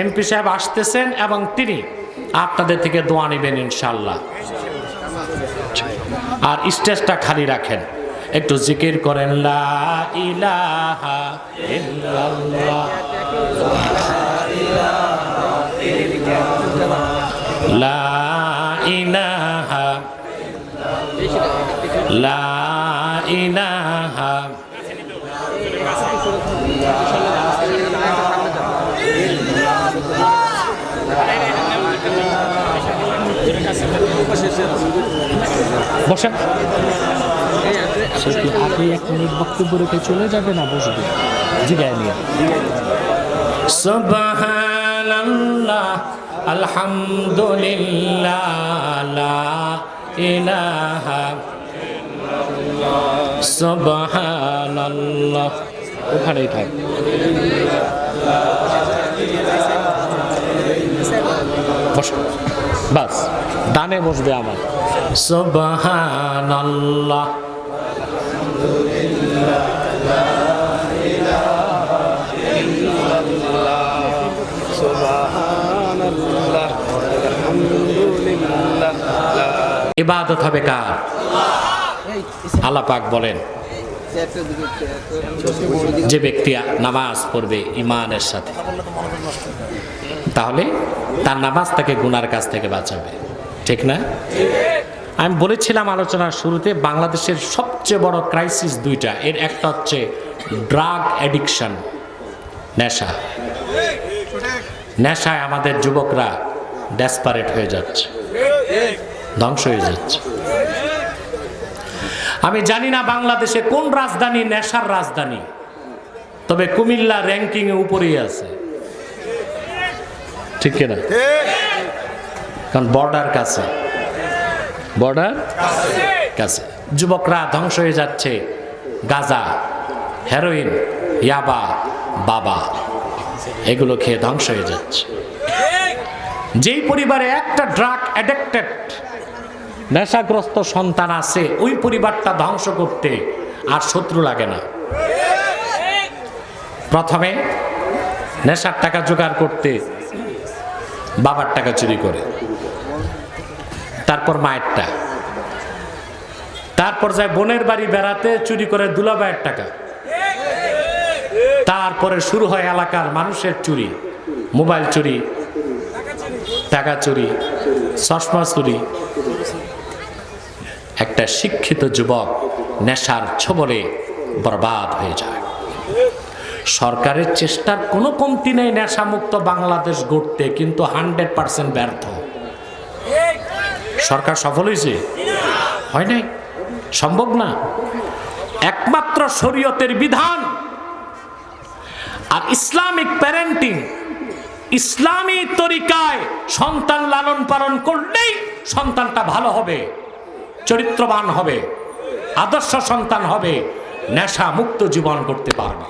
এমপি সাহেব আসতেছেন এবং তিনি আপনাদের থেকে দোয়া নেবেন ইনশাল্লাহ। আর স্টেজটা খালি রাখেন, একটু জিকির করেন লা ইলাহা ইল্লাল্লাহ লা ইলাহা লা ইলাহা বসেন। আপনি 1 মিনিট বক্তব্য রেখে চলে যাবে না বসবে জিগায় নিয়ে। সুবহানাল্লাহ আলহামদুলিল্লাহ লা ইলাহা সুবহানাল্লাহ। ওখানেই থাক। বাস ডানে বসবে আমার। সুবহানাল্লাহ ইবাদত হবে কার? আল্লাহ পাক বলেন যে ব্যক্তি নামাজ পড়বে ইমানের সাথে, তাহলে তার নামাজ তাকে গুনার কাছ থেকে বাঁচাবে, ঠিক না? আমি বলেছিলাম আলোচনার শুরুতে বাংলাদেশের সবচেয়ে বড় ক্রাইসিস দুইটা। এর একটা হচ্ছে ড্রাগ অ্যাডিকশন, নেশা। নেশায় আমাদের যুবকরা ডেসপারেট হয়ে যাচ্ছে, ধ্বংস হয়ে যাচ্ছে। আমি জানি না বাংলাদেশে কোন রাজধানী নেশার রাজধানী, তবে কুমিল্লা র্যাঙ্কিং এ উপরেই আছে, ঠিক কিনা? কারণ বর্ডার কাছে, বর্ডার কাছে যুবকরা ধ্বংস হয়ে যাচ্ছে। গাঁজা, হেরোইন, ইয়াবা, বাবা এগুলো খেয়ে ধ্বংস হয়ে যাচ্ছে। যেই পরিবারে একটা ড্রাগ অ্যাডিক্টেড নেশাগ্রস্ত সন্তান আছে, ওই পরিবারটা ধ্বংস করতে আর শত্রু লাগে না। প্রথমে নেশার টাকা জোগাড় করতে বাবার টাকা চুরি করে, তারপর মায়েরটা, তারপর যায় বোনের বাড়ি বেড়াতে চুরি করে দুলাভাইয়ের টাকা, তারপরে শুরু হয় এলাকার মানুষের চুরি, মোবাইল চুরি, টাকা চুরি, চশমা চুরি। একটা শিক্ষিত যুবক নেশার ছোবলে বরবাদ হয়ে যায়। সরকারের চেষ্টার কোনো কমতি নেই নেশামুক্ত বাংলাদেশ গড়তে, কিন্তু 100% ব্যর্থ। সরকার সফল হয়েছে? হয় নাই, সম্ভব না। একমাত্র শরীয়তের বিধান আর ইসলামিক প্যারেন্টিং, ইসলামী তরিকায় সন্তান লালন পালন করলেই সন্তানটা ভালো হবে, চরিত্রবান হবে, আদর্শ সন্তান হবে, নেশা মুক্ত জীবন করতে পারবে।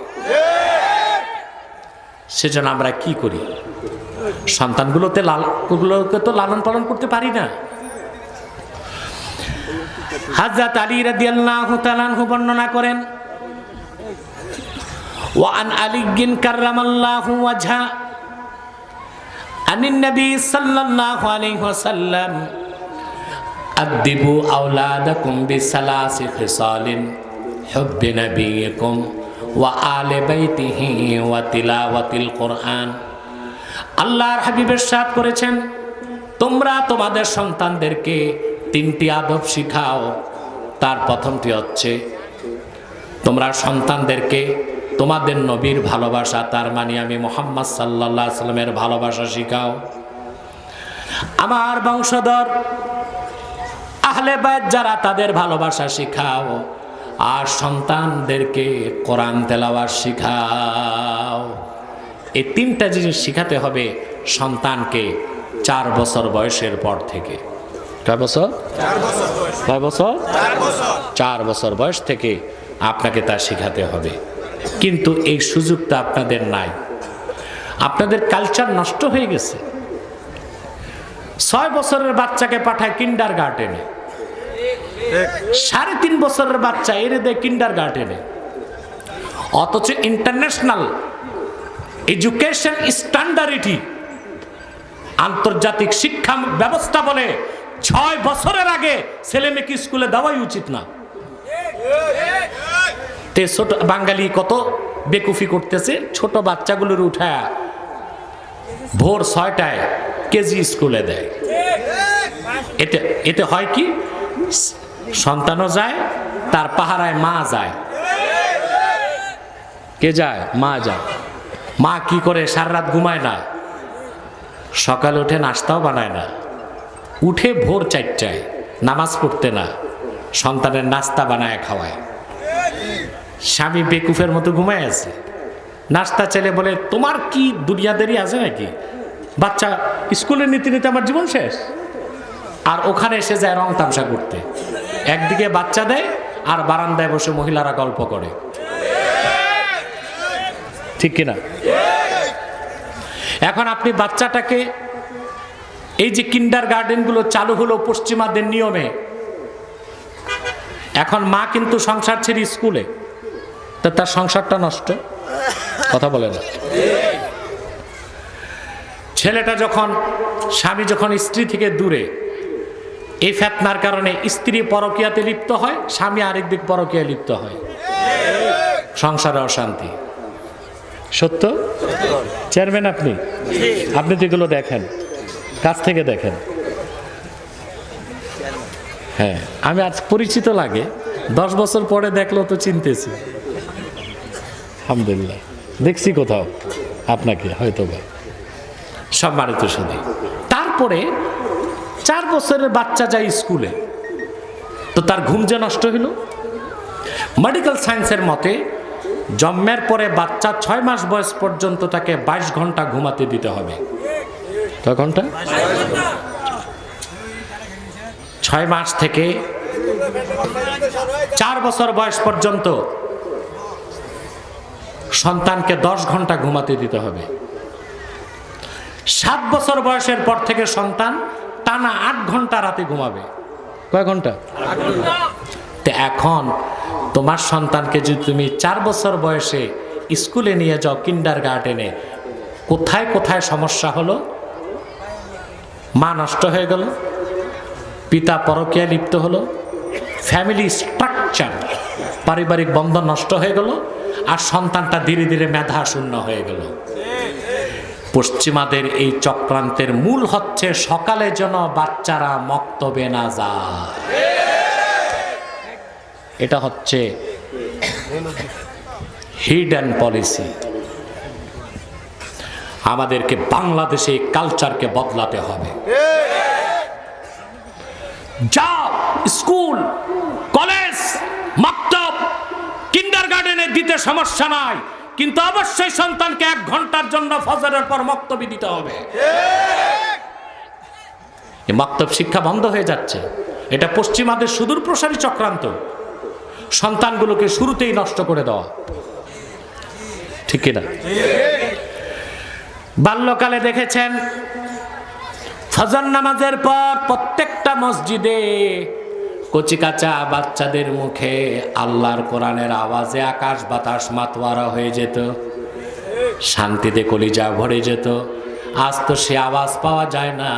সেজন্য আমরা কি করি? সন্তানগুলোকে তো লালন পালন করতে পারি না। হযরত আলী রাদিয়াল্লাহু তাআলা আনহু বর্ণনা করেন, ওয়া আন আলী কাররামাল্লাহু ওয়াজহা আনিন নবী সাল্লাল্লাহু আলাইহি ওয়াসাল্লাম আদিবু আওলাদাকুম বিসালাসি খিসালিন হুব্বি নবিয়িকুম ওয়া আলি বাইতিহি ওয়া তিলাওয়াতিল কুরআন। আল্লাহর হাবিব ইরশাদ করেছেন, তোমরা তোমাদের সন্তানদেরকে 3টি আদব শিখাও। তার প্রথমটি হচ্ছে তোমরা সন্তানদেরকে তোমাদের নবীর ভালোবাসা, তার মানে আমি মুহাম্মদ সাল্লাল্লাহু আলাইহি সাল্লামের ভালোবাসা শিখাও। আমার বংশধর আহলে বাইত যারা, তাদের ভালোবাসা শিখাও। আর সন্তানদেরকে কোরআন তেলাওয়াত শিখাও। এই 3টা জিনিস শিখাতে হবে সন্তানকে 4 বছর বয়সের পর থেকে। কয় বছর? 4 বছর। 4 বছর বয়স থেকে আপনাকে তা শেখাতে হবে। কিন্তু এই সুযোগটা আপনাদের নাই, আপনাদের কালচার নষ্ট হয়ে গেছে। 6 বছরের বাচ্চাকে পাঠায় কিন্ডার গার্ডেনে, 3.5 বছরের বাচ্চা এরে দেয় কিন্ডার গার্ডেনে। অথচ ইন্টারন্যাশনাল এডুকেশন স্ট্যান্ডার্ড আন্তর্জাতিক শিক্ষা ব্যবস্থা বলে 6 বছরের আগে ছেলে মেয়েকে স্কুলে দেওয়াই উচিত না। তে ছোট বাঙালি কত বেকুফি করতেছে, ছোট বাচ্চাগুলোর উঠায় ভোর 6টায় কেজি স্কুলে দেয়। এতে এতে হয় কি, সন্তানও যায়, তার পাহারায় মা যায়। কে যায়? মা যায়। মা কি করে? সারা রাত ঘুমায় না, সকালে উঠে নাস্তাও বানায় না, উঠে ভোর 4টায় নামাজ পড়তে না, সন্তানের নাস্তা বানায় খাওয়ায়। স্বামী বেকুফের মতো ঘুমায় আছে, নাস্তা চাইলে বলে তোমার কি দুনিয়াদারি আছে নাকি, বাচ্চা স্কুলে নিতে নিতে আমার জীবন শেষ। আর ওখানে এসে যায় রং তামসা করতে, একদিকে বাচ্চা দেয় আর বারান্দায় বসে মহিলারা গল্প করে। ঠিক কিনা? এখন আপনি বাচ্চাটাকে, এই যে কিন্ডার গার্ডেনগুলো চালু হলো পশ্চিমাদের নিয়মে, এখন মা কিন্তু সংসার ছেড়ে স্কুলে, তা তার সংসারটা নষ্ট। কথা বলে না। ছেলেটা যখন, স্বামী যখন স্ত্রী থেকে দূরে, এই ফেতনার কারণে স্ত্রী পরকীয়াতে লিপ্ত হয়, স্বামী আরেক দিক পরকীয়ায় লিপ্ত হয়, সংসারে অশান্তি। সত্য? চেয়ারম্যান আপনি তো এগুলো দেখেন, কাছ থেকে দেখেন। হ্যাঁ, আমি আজ পরিচিত লাগে, 10 বছর পরে দেখলেও তো চিনতেছি। আলহামদুলিল্লাহ, দেখছি কোথাও আপনাকে হয়তো বা। সম্মানিত শুধু, তারপরে 4 বছরের বাচ্চা যায় স্কুলে, তো তার ঘুম যে নষ্ট হইল। মেডিকেল সায়েন্সের মতে জন্মের পরে বাচ্চা 6 মাস বয়স পর্যন্ত তাকে 22 ঘন্টা ঘুমাতে দিতে হবে। কয় ঘন্টা? 6 মাস থেকে 4 বছর বয়স পর্যন্ত সন্তানকে 10 ঘন্টা ঘুমাতে দিতে হবে। 7 বছর বয়সের পর থেকে সন্তান টানা 8 ঘন্টা রাতে ঘুমাবে। কয় ঘন্টা? তো এখন তোমার সন্তানকে যদি তুমি 4 বছর বয়সে স্কুলে নিয়ে যাও, কিন্ডার গার্ডেনে, কোথায় কোথায় সমস্যা হলো? মা নষ্ট হয়ে গেল, পিতা পরকীয়ায় লিপ্ত হলো, ফ্যামিলি স্ট্রাকচার, পারিবারিক বন্ধন নষ্ট হয়ে গেল, আর সন্তানটা ধীরে ধীরে মেধা শূন্য হয়ে গেল। পশ্চিমাদের এই চক্রান্তের মূল হচ্ছে সকালে যেন বাচ্চারা মক্তবে না যায়। এটা হচ্ছে হিডেন পলিসি। আমাদেরকে বাংলাদেশে কালচারকে বদলাতে হবে। যাও স্কুল, কলেজ, মাকতব, কিন্ডারগার্টেনে দিতে সমস্যা নাই, কিন্তু অবশ্যই সন্তানকে 1 ঘন্টার জন্য ফজরের পর মক্তবে দিতে হবে। এই মক্তব শিক্ষা বন্ধ হয়ে যাচ্ছে। এটা পশ্চিমাদের সুদূর প্রসারী চক্রান্ত, সন্তানগুলোকে শুরুতেই নষ্ট করে দেওয়া। ঠিক কিনা? বাল্যকালে দেখেছেন ফজর নামাজের পর প্রত্যেকটা মসজিদে কচিকাচা বাচ্চাদের মুখে আল্লাহর কোরআনের আওয়াজে আকাশ বাতাস মাতোয়ারা হয়ে যেত, শান্তিতে কলিজা ভরে যেত। আজ তো সে আওয়াজ পাওয়া যায় না।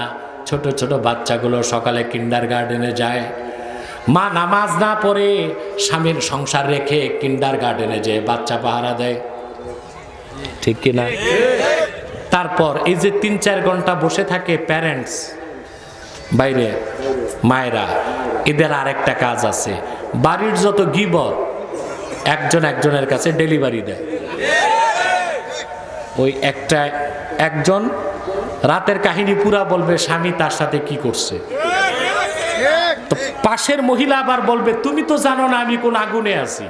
ছোট ছোট বাচ্চাগুলো সকালে কিন্ডারগার্টেনে যায়, মা নামাজ না পড়ে স্বামীর সংসার রেখে কিন্ডারগার্টেনে যে বাচ্চা পাহারা দেয়। ঠিক কিনা? তারপর এই যে 3-4 ঘন্টা বসে থাকে প্যারেন্টস বাইরে, মায়েরা, এদের আরেকটা কাজ আছে, বাড়ির যত গীবত একজন একজনের কাছে ডেলিভারি দেয়। ওই একজন রাতের কাহিনী পুরা বলবে স্বামী তার সাথে কি করছে, তো পাশের মহিলা আবার বলবে তুমি তো জানো না আমি কোন আগুনে আছি।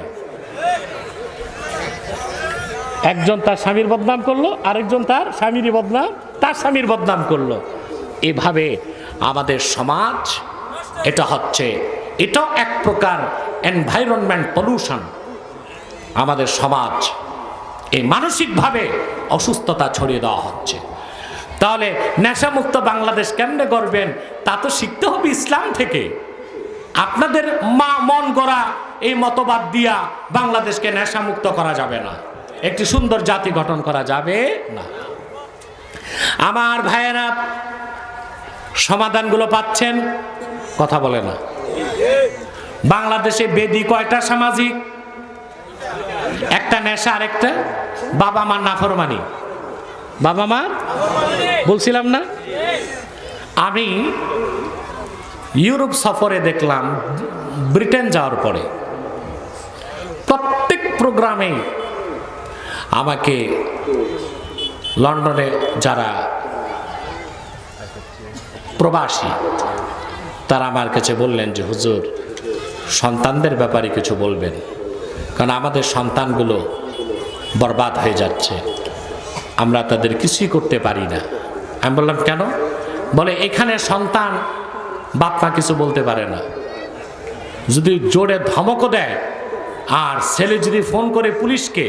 একজন তার স্বামীর বদনাম করলো, আরেকজন তার স্বামীর বদনাম, তার স্বামীর বদনাম করলো। এভাবে আমাদের সমাজ, এটাও এক প্রকার এনভায়রনমেন্ট পলিউশন। আমাদের সমাজ এই মানসিকভাবে অসুস্থতা ছড়িয়ে দেওয়া হচ্ছে। তাহলে নেশামুক্ত বাংলাদেশ কেমনে গড়বেন? তা তো শিখতে হবে ইসলাম থেকে। আপনাদের মন গড়া এই মতবাদ দিয়া বাংলাদেশকে নেশামুক্ত করা যাবে না, একটি সুন্দর জাতি গঠন করা যাবে না। আমার ভাইয়েরা, সমাধানগুলো পাচ্ছেন? কথা বলে না। বাংলাদেশে বেদি কয়টা সামাজিক? একটা নেশা, আরেকটা বাবা মার নাফরমানি। বাবা মা বলছিলাম না? আমি ইউরোপ সফরে দেখলাম, ব্রিটেন যাওয়ার পরে প্রত্যেক প্রোগ্রামে আমাকে লন্ডনে যারা প্রবাসী তারা আমার কাছে বললেন যে হুজুর, সন্তানদের ব্যাপারে কিছু বলবেন, কারণ আমাদের সন্তানগুলো বরবাদ হয়ে যাচ্ছে, আমরা তাদের কিছুই করতে পারি না। আমি বললাম কেন? বলে এখানে সন্তান বাপ মা কিছু বলতে পারে না, যদি জোরে ধমকও দেয়, আর ছেলে যদি ফোন করে পুলিশকে,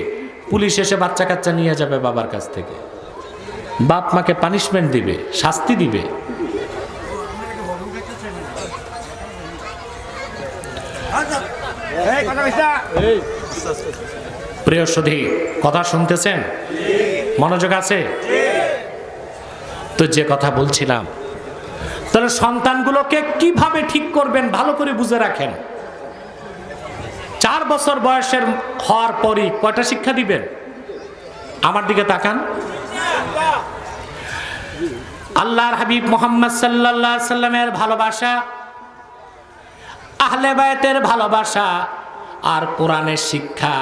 পুলিশ এসে বাচ্চা কাচ্চা নিয়ে যাবে বাবার কাছ থেকে, বাপ মাকে পানিশমেন্ট দিবে, শাস্তি দিবে। প্রিয় সুধী, কথা শুনতেছেন? মনোযোগ আছে তো? যে কথা বলছিলাম, তাহলে সন্তানগুলোকে কিভাবে ঠিক করবেন ভালো করে বুঝে রাখেন। 4 বছর বয়সের হওয়ার পরই কয়টা শিক্ষা দিবেন? আমার দিকে তাকান। আল্লাহর হাবিব মুহাম্মদ সাল্লাল্লাহু আলাইহি সাল্লামের ভালোবাসা, আহলে বায়তের ভালোবাসা আর কোরআনের শিক্ষা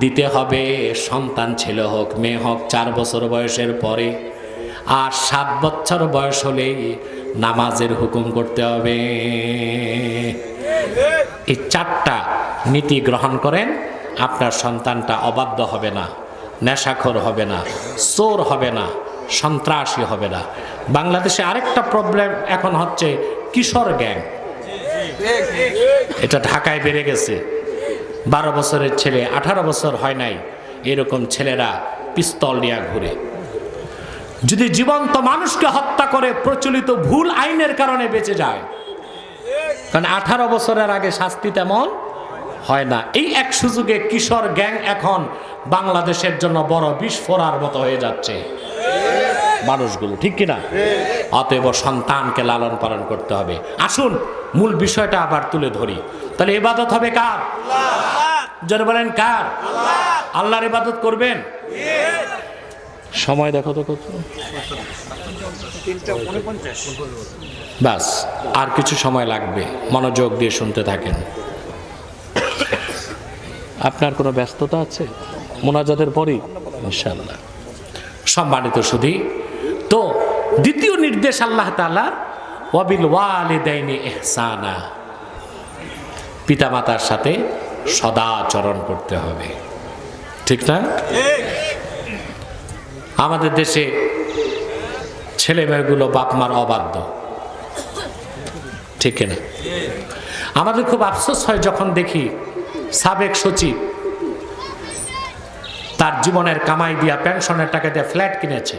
দিতে হবে। সন্তান ছেলে হোক মেয়ে হোক 4 বছর বয়সের পরে, আর 7 বছর বয়স হলেই নামাজের হুকুম করতে হবে। এই 4টা নীতি গ্রহণ করেন, আপনার সন্তানটা অবাধ্য হবে না, নেশাখোর হবে না, চোর হবে না, সন্ত্রাসী হবে না। বাংলাদেশে আরেকটা প্রবলেম এখন হচ্ছে কিশোর গ্যাং। এটা ঢাকায় বেড়ে গেছে। 12 বছরের ছেলে, 18 বছর হয় নাই, এরকম ছেলেরা পিস্তল নিয়ে ঘুরে। যদি জীবন্ত মানুষকে হত্যা করে প্রচলিত ভুল আইনের কারণে বেঁচে যায়, কারণ 18 বছরের আগে শাস্তি তেমন হয় না। এই এক সুযোগে কিশোর গ্যাং এখন বাংলাদেশের জন্য বড় বিস্ফোরার মতো হয়ে যাচ্ছে মানুষগুলো, ঠিক কিনা? অতএব সন্তানকে লালন পালন করতে হবে। আসুন মূল বিষয়টা আবার তুলে ধরি। তাহলে ইবাদত হবে কার? যারা বলেন কার? আল্লাহর ইবাদত করবেন। সময় দেখো তো কত, বাস আর কিছু সময় লাগবে, মনোযোগ দিয়ে শুনতে থাকেন। আপনার কোনো ব্যস্ততা আছে মোনাজাতের পরই? ইনশাআল্লাহ। সম্মানিত সুধী, তো দ্বিতীয় নির্দেশ আল্লাহ তাআলার, ওয়াবিল ওয়ালিদাইনি ইহসানা, পিতামাতার সাথে সদাচরণ করতে হবে, ঠিক না? আমাদের দেশে ছেলে মেয়েগুলো বাপ মার অবাধ্য, ঠিক না? আমাদের খুব আফসোস হয় যখন দেখি সাবেক সচিব তার জীবনের কামাই দিয়া পেনশনের টাকা দিয়ে ফ্ল্যাট কিনেছে,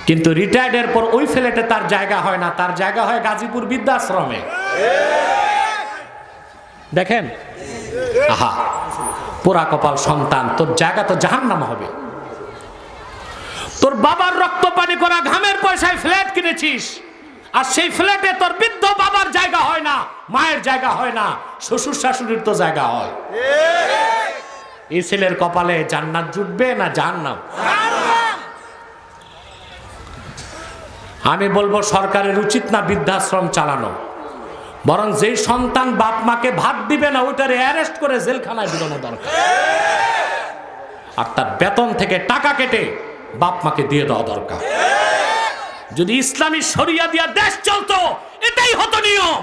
কিন্তু রিটায়ার্ডের পর ওই ফ্ল্যাটে তার জায়গা হয় না, তার জায়গা হয় গাজীপুর বৃদ্ধাশ্রমে। দেখেন, আহা পোড়া কপাল সন্তান, তোর জায়গা তো জাহান্নাম হবে। তোর বাবার রক্ত পানি করা ঘামের পয়সায় ফ্ল্যাট কিনেছিস, আর সেই ফ্ল্যাটে তোর বৃদ্ধ বাবার জায়গা হয় না, মায়ের জায়গা হয় না, শ্বশুর শাশুড়ির তো জায়গা হয়। এই ছেলের কপালে জান্নাত জুটবে না জাহান্নাম? আমি বলবো সরকারের উচিত না বৃদ্ধাশ্রম চালানো, বরং যেই সন্তান বাপ মাকে ভাত দিবে না ওইটারে অ্যারেস্ট করে জেলখানায় ঢুকানো দরকার, আর তার বেতন থেকে টাকা কেটে বাপ মাকে দিয়ে দেওয়া দরকার। যদি ইসলামী শরিয়া দিয়া দেশ চলতো, এটাই হতো নিয়ম।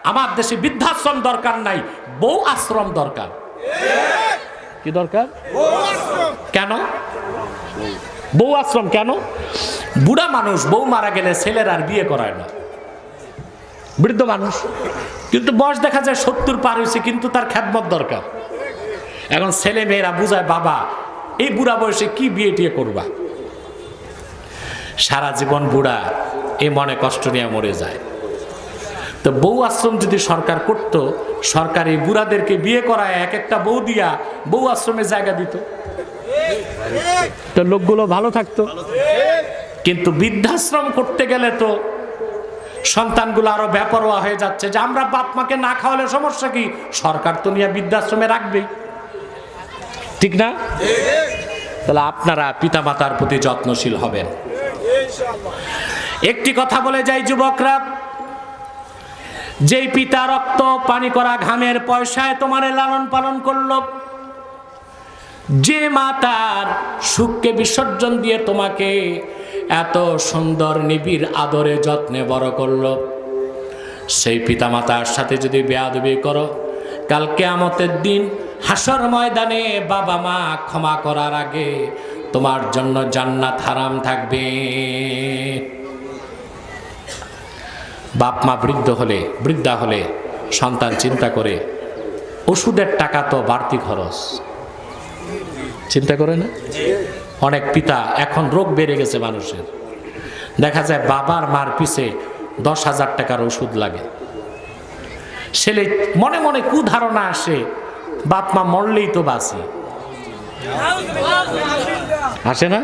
আমার দেশে বৃদ্ধাশ্রম দরকার নাই, বউ আশ্রম দরকার। কি দরকার? কেন বউ আশ্রম? কেন? বুড়া মানুষ বউ মারা গেলে ছেলের আর বিয়ে করায় না, বৃদ্ধ মানুষ কিন্তু বয়স দেখা যায় 70 পার হয়েছে, কিন্তু তার খেদমত দরকার। এখন ছেলে মেয়েরা বুঝায়, বাবা এই বুড়া বয়সে কি বিয়ে টিয়ে করবা? সারা জীবন বুড়া, এ মনে কষ্ট নিয়ে মরে যায়। তো বউ আশ্রম যদি সরকার করত, সরকার এই বুড়াদেরকে বিয়ে করায় এক একটা বউ দিয়া বউ আশ্রমে জায়গা দিত, তো লোকগুলো ভালো থাকতো। কিন্তু বৃদ্ধাশ্রম করতে গেলে তো সন্তানগুলো আরো বেপরোয়া হয়ে যাচ্ছে যে আমরা বাপ মাকে না খাওয়ালে সমস্যা কি, সরকার তো নিয়ে বৃদ্ধাশ্রমে রাখবে, ঠিক না? তাহলে আপনারা পিতামাতার প্রতি যত্নশীল হবেন। একটি কথা বলে যাই যুবকরা, যেই পিতা রক্ত পানি করা ঘামের পয়সায় তোমারে লালন পালন করলো, যে মাতার সুখকে বিসর্জন দিয়ে তোমাকে এত সুন্দর নিবিড় আদরে যত্নে বড় করলো, সেই পিতামাতার সাথে যদি বেয়াদবি করো, কাল কিয়ামতের দিন হাসর ময়দানে বাবা মা ক্ষমা করার আগে তোমার জন্য জান্নাত হারাম থাকবে। বাপ মা বৃদ্ধা হলে সন্তান চিন্তা করে ওষুধের টাকা তো বাড়তি খরচ, চিন্তা করে না? অনেক পিতা, এখন রোগ বেড়ে গেছে মানুষের, দেখা যায় বাবার মার পিছে 10,000 টাকার ওষুধ লাগে। ছেলে মনে মনে কুধারণা আসে, বাপ মা মরলেই তো বাঁচি, আসে না?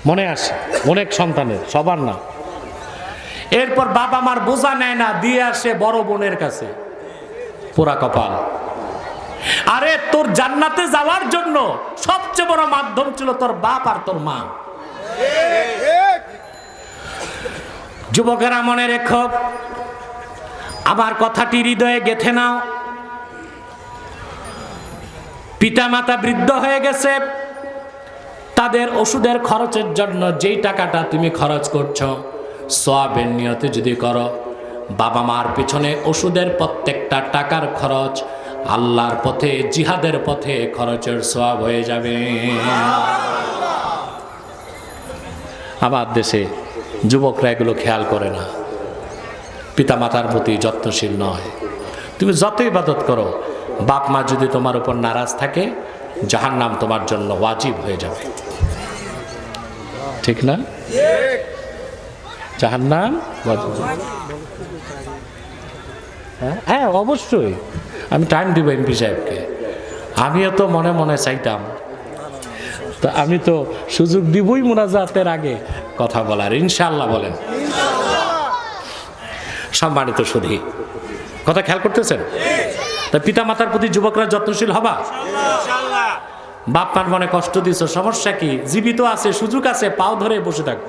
মনে আসে অনেক সন্তানের, সবার না। এরপর বাবা মার বোঝা নেয় না, দিয়ে আসে বড় বোনের কাছে, পোড়া কপাল। আরে তোর জান্নাতে যাওয়ার জন্য সবচেয়ে বড় মাধ্যম ছিল তোর বাপ আর তোর মা। যুবকেরা মনে রেখো, আমার কথাটি হৃদয়ে গেঁথে নাও। পিতা মাতা বৃদ্ধ হয়ে গেছে, তাদের ওষুধের খরচের জন্য যেই টাকাটা তুমি খরচ করছো, সওয়াবের নিয়তে যদি করো, বাবা মার পিছনে ওষুধের প্রত্যেকটা টাকার খরচ আল্লাহর পথে, জিহাদের পথে খরচের সওয়াব হয়ে যাবে। আমার দেশে যুবকরা এগুলো খেয়াল করে না, পিতা মাতার প্রতি যত্নশীল নয়। তুমি যত ইবাদত করো, বাপ মা যদি তোমার উপর নারাজ থাকে, জাহান্নাম তোমার জন্য ওয়াজিব হয়ে যাবে, ঠিক না? জাহান্নাম ওয়াজিব। হ্যাঁ অবশ্যই, আমি টাইম দিব এমপি সাহেবকে। আমিও তো মনে মনে চাইতাম, তো আমি তো সুযোগ দিবই মুনাজাতের আগে কথা বলার, ইনশাআল্লাহ বলেন। সম্মানিত সুধী, কথা খেয়াল করতেছেন? তা পিতা মাতার প্রতি যুবকরা যত্নশীল হবা। বাপ মার মনে কষ্ট দিছ, সমস্যা কি? জীবিত আছে, সুযোগ আছে, পাও ধরে বসে থাক।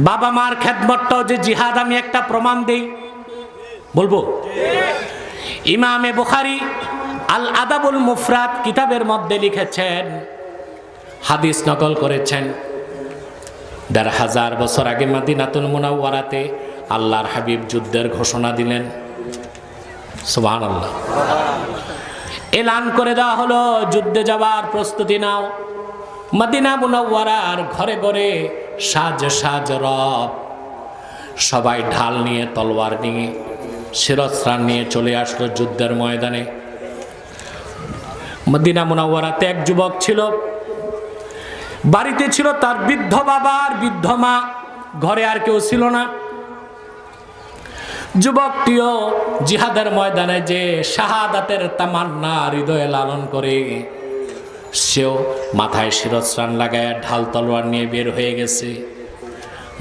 বাবা মার খেদমতটাও যে জিহাদ, আমি একটা প্রমাণ দেই, বলবো। ইমামে বুখারী আল আদাবুল মুফরাদ কিতাবের মধ্যে লিখেছেন, হাদিস নকল করেছেন, ১৫০০ বছর আগে মদিনাতুল মুনাওয়ারাতে আল্লাহর হাবিব যুদ্ধের ঘোষণা দিলেন। সুবহানাল্লাহ। এলান করে দেওয়া হলো, যুদ্ধে যাওয়ার প্রস্তুতি নাও। মদিনা মুনাওয়ারার ঘরে ঘরে সাজ সাজ রব, সবাই ঢাল নিয়ে, তলোয়ার নিয়ে, শিরস্ত্রাণ নিয়ে চলে আসলো যুদ্ধের ময়দানে। মদিনা মুনাওয়ারাতে এক যুবক ছিল, বাড়িতে ছিল তার বৃদ্ধ বাবা আর বৃদ্ধ মা, ঘরে আর কেউ ছিল না। যুবকটিও জিহাদের ময়দানে যে শাহাদাতের তামান্না হৃদয়ে লালন করে, সেও মাথায় শিরস্ত্রাণ লাগায় ঢাল তলোয়ার নিয়ে বের হয়ে গেছে।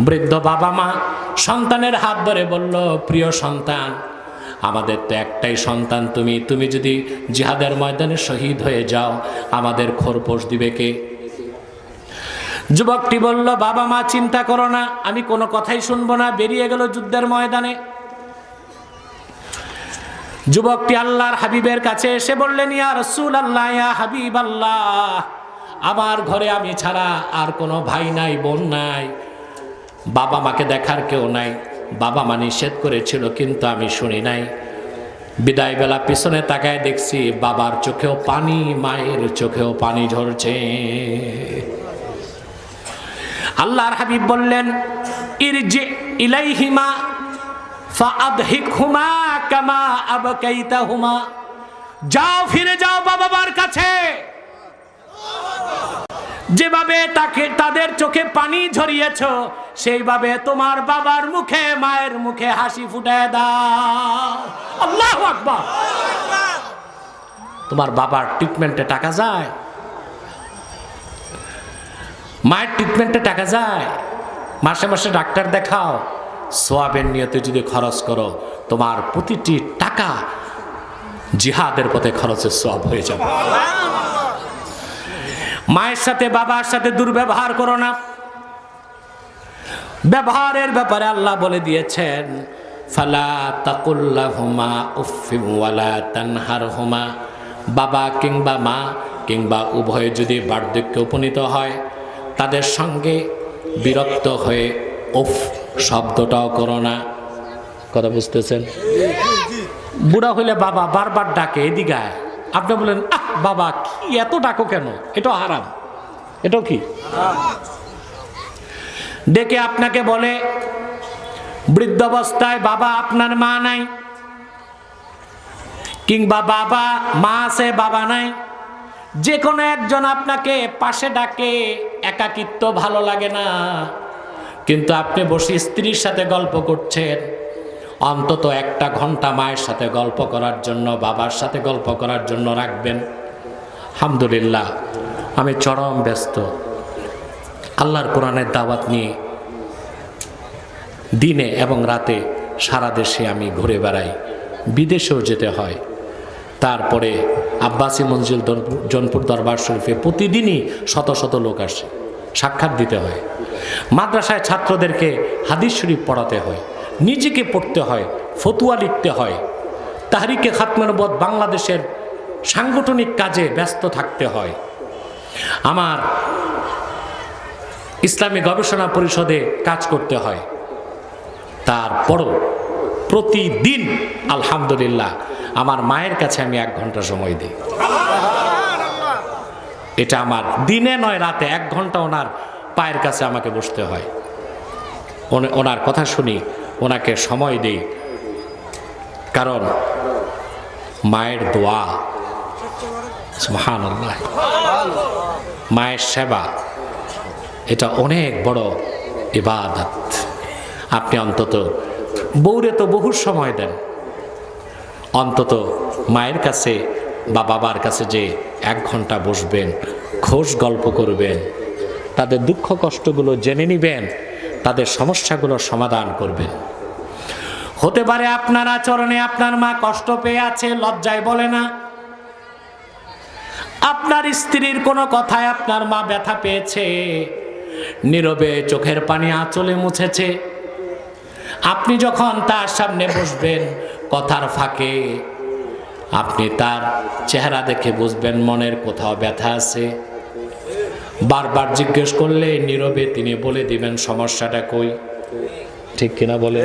বৃদ্ধ বাবা মা সন্তানের হাত ধরে বলল, প্রিয় সন্তান, আমাদের তো একটাই সন্তান তুমি যদি জিহাদের ময়দানে শহীদ হয়ে যাও, আমাদের খোরপোশ দিবে কে? যুবকটি বলল, বাবা মা চিন্তা করো না, আমি কোনো কথাই শুনবো না। বেরিয়ে গেল যুদ্ধের ময়দানে। যুবকটি আল্লাহর হাবিবের কাছে এসে বললেন, ইয়া রাসূলুল্লাহ, ইয়া হাবিবাল্লাহ, আমার ঘরে আমি ছাড়া আর কোনো ভাই নাই, বোন নাই, বাবা মাকে দেখার কেউ নাই। বাবা মা নিষেধ করেছিল কিন্তু আমি শুনি নাই। বিদায় বেলা পিছনে তাকায় দেখছি বাবার চোখেও পানি, মায়ের চোখেও পানি ঝরছে। আল্লাহর হাবিব বললেন, ইরজি ইলাইহিমা ফাআদহিকহুমা কামা আবকাইতাহুমা, যাও, ফিরে যাও বাবা মার কাছে, যেভাবে তাদের চোখে পানি ঝরিয়েছো, সেইভাবে তোমার বাবার মুখে, মায়ের মুখে হাসি ফুটায় দাও। আল্লাহু আকবার। তোমার বাবার ট্রিটমেন্টে টাকা যায়, মায়ের ট্রিটমেন্টে টাকা যায়, মাসে মাসে ডাক্তার দেখাও, সোয়াবের নিয়তে যদি খরচ করো তোমার প্রতিটি টাকা জিহাদের পথে খরচের সওয়াব হয়ে যাবে। মায়ের সাথে বাবার সাথে দুর্ব্যবহার করো না। ব্যবহারের ব্যাপারে আল্লাহ বলে দিয়েছেন, ফালা তাকুল লাহুমা উফফিন ওয়ালা তানহারহুমা। বাবা কিংবা মা কিংবা উভয়ে যদি বার্ধক্যে উপনীত হয়, তাদের সঙ্গে বিরক্ত হয়ে উফ শব্দটাও করো না। কথা বুঝতেছেন? বুড়া হইলে বাবা বারবার ডাকে, এদিকে আয়। আপনি বলেন আহ বাবা কি এত ডাকো কেন? এটাও হারাম, এটাও কি ডেকে আপনাকে বলে বৃদ্ধাবস্থায় বাবা আপনার মা নাই, কিংবা বাবা মা আছে বাবা নাই, যে কোনো একজন আপনাকে পাশে ডাকে, একাকিত্ব ভালো লাগে না, কিন্তু আপনি বসে স্ত্রীর সাথে গল্প করছেন, অন্তত একটা ঘন্টা মায়ের সাথে গল্প করার জন্য, বাবার সাথে গল্প করার জন্য রাখবেন। আলহামদুলিল্লাহ আমি চরম ব্যস্ত, আল্লাহর কোরআনের দাওয়াত নিয়ে দিনে এবং রাতে সারা দেশে আমি ঘুরে বেড়াই, বিদেশেও যেতে হয়। তারপরে আব্বাসী মঞ্জিল জৌনপুর দরবার শরীফে প্রতিদিনই শত শত লোক আসে, সাক্ষাৎ দিতে হয়। মাদ্রাসায় ছাত্রদেরকে হাদিস শরীফ পড়াতে হয়, নিজেকে পড়তে হয়, ফতুয়া লিখতে হয়, তাহরিকে খাতমে নবুয়ত বাংলাদেশের সাংগঠনিক কাজে ব্যস্ত থাকতে হয়। আমার ইসলামী গবেষণা পরিষদে কাজ করতে হয়। তারপরও প্রতিদিন আলহামদুলিল্লাহ আমার মায়ের কাছে আমি 1 ঘন্টা সময় দিই। এটা আমার দিনে নয় রাতে 1 ঘন্টা ওনার পায়ের কাছে আমাকে বসতে হয়, ওনার কথা শুনি, ওনাকে সময় দিই। কারণ মায়ের দোয়া, সুবহানাল্লাহ, মায়ের সেবা এটা অনেক বড় ইবাদত। আপনি অন্তত বউরে তো বহু সময় দেন, অন্তত মায়ের কাছে বা বাবার কাছে যে 1 ঘন্টা বসবেন, খোশ গল্প করবেন, তাদের দুঃখ কষ্টগুলো জেনে নিবেন, তাদের সমস্যাগুলোর সমাধান করবেন। হতে পারে আপনার আচরণে আপনার মা কষ্ট পেয়ে আছে, লজ্জায় বলে না। আপনার স্ত্রীর কোনো কথায় আপনার মা ব্যথা পেয়েছে, নীরবে চোখের পানি আঁচলে মুছেছে। আপনি যখন তার সামনে বসবেন, কথার ফাঁকে আপনি তার চেহারা দেখে বুঝবেন মনের কোথাও ব্যথা আছে। বারবার জিজ্ঞেস করলে নীরবে তিনি বলে দিবেন সমস্যাটা কই। ঠিক কিনা বলে?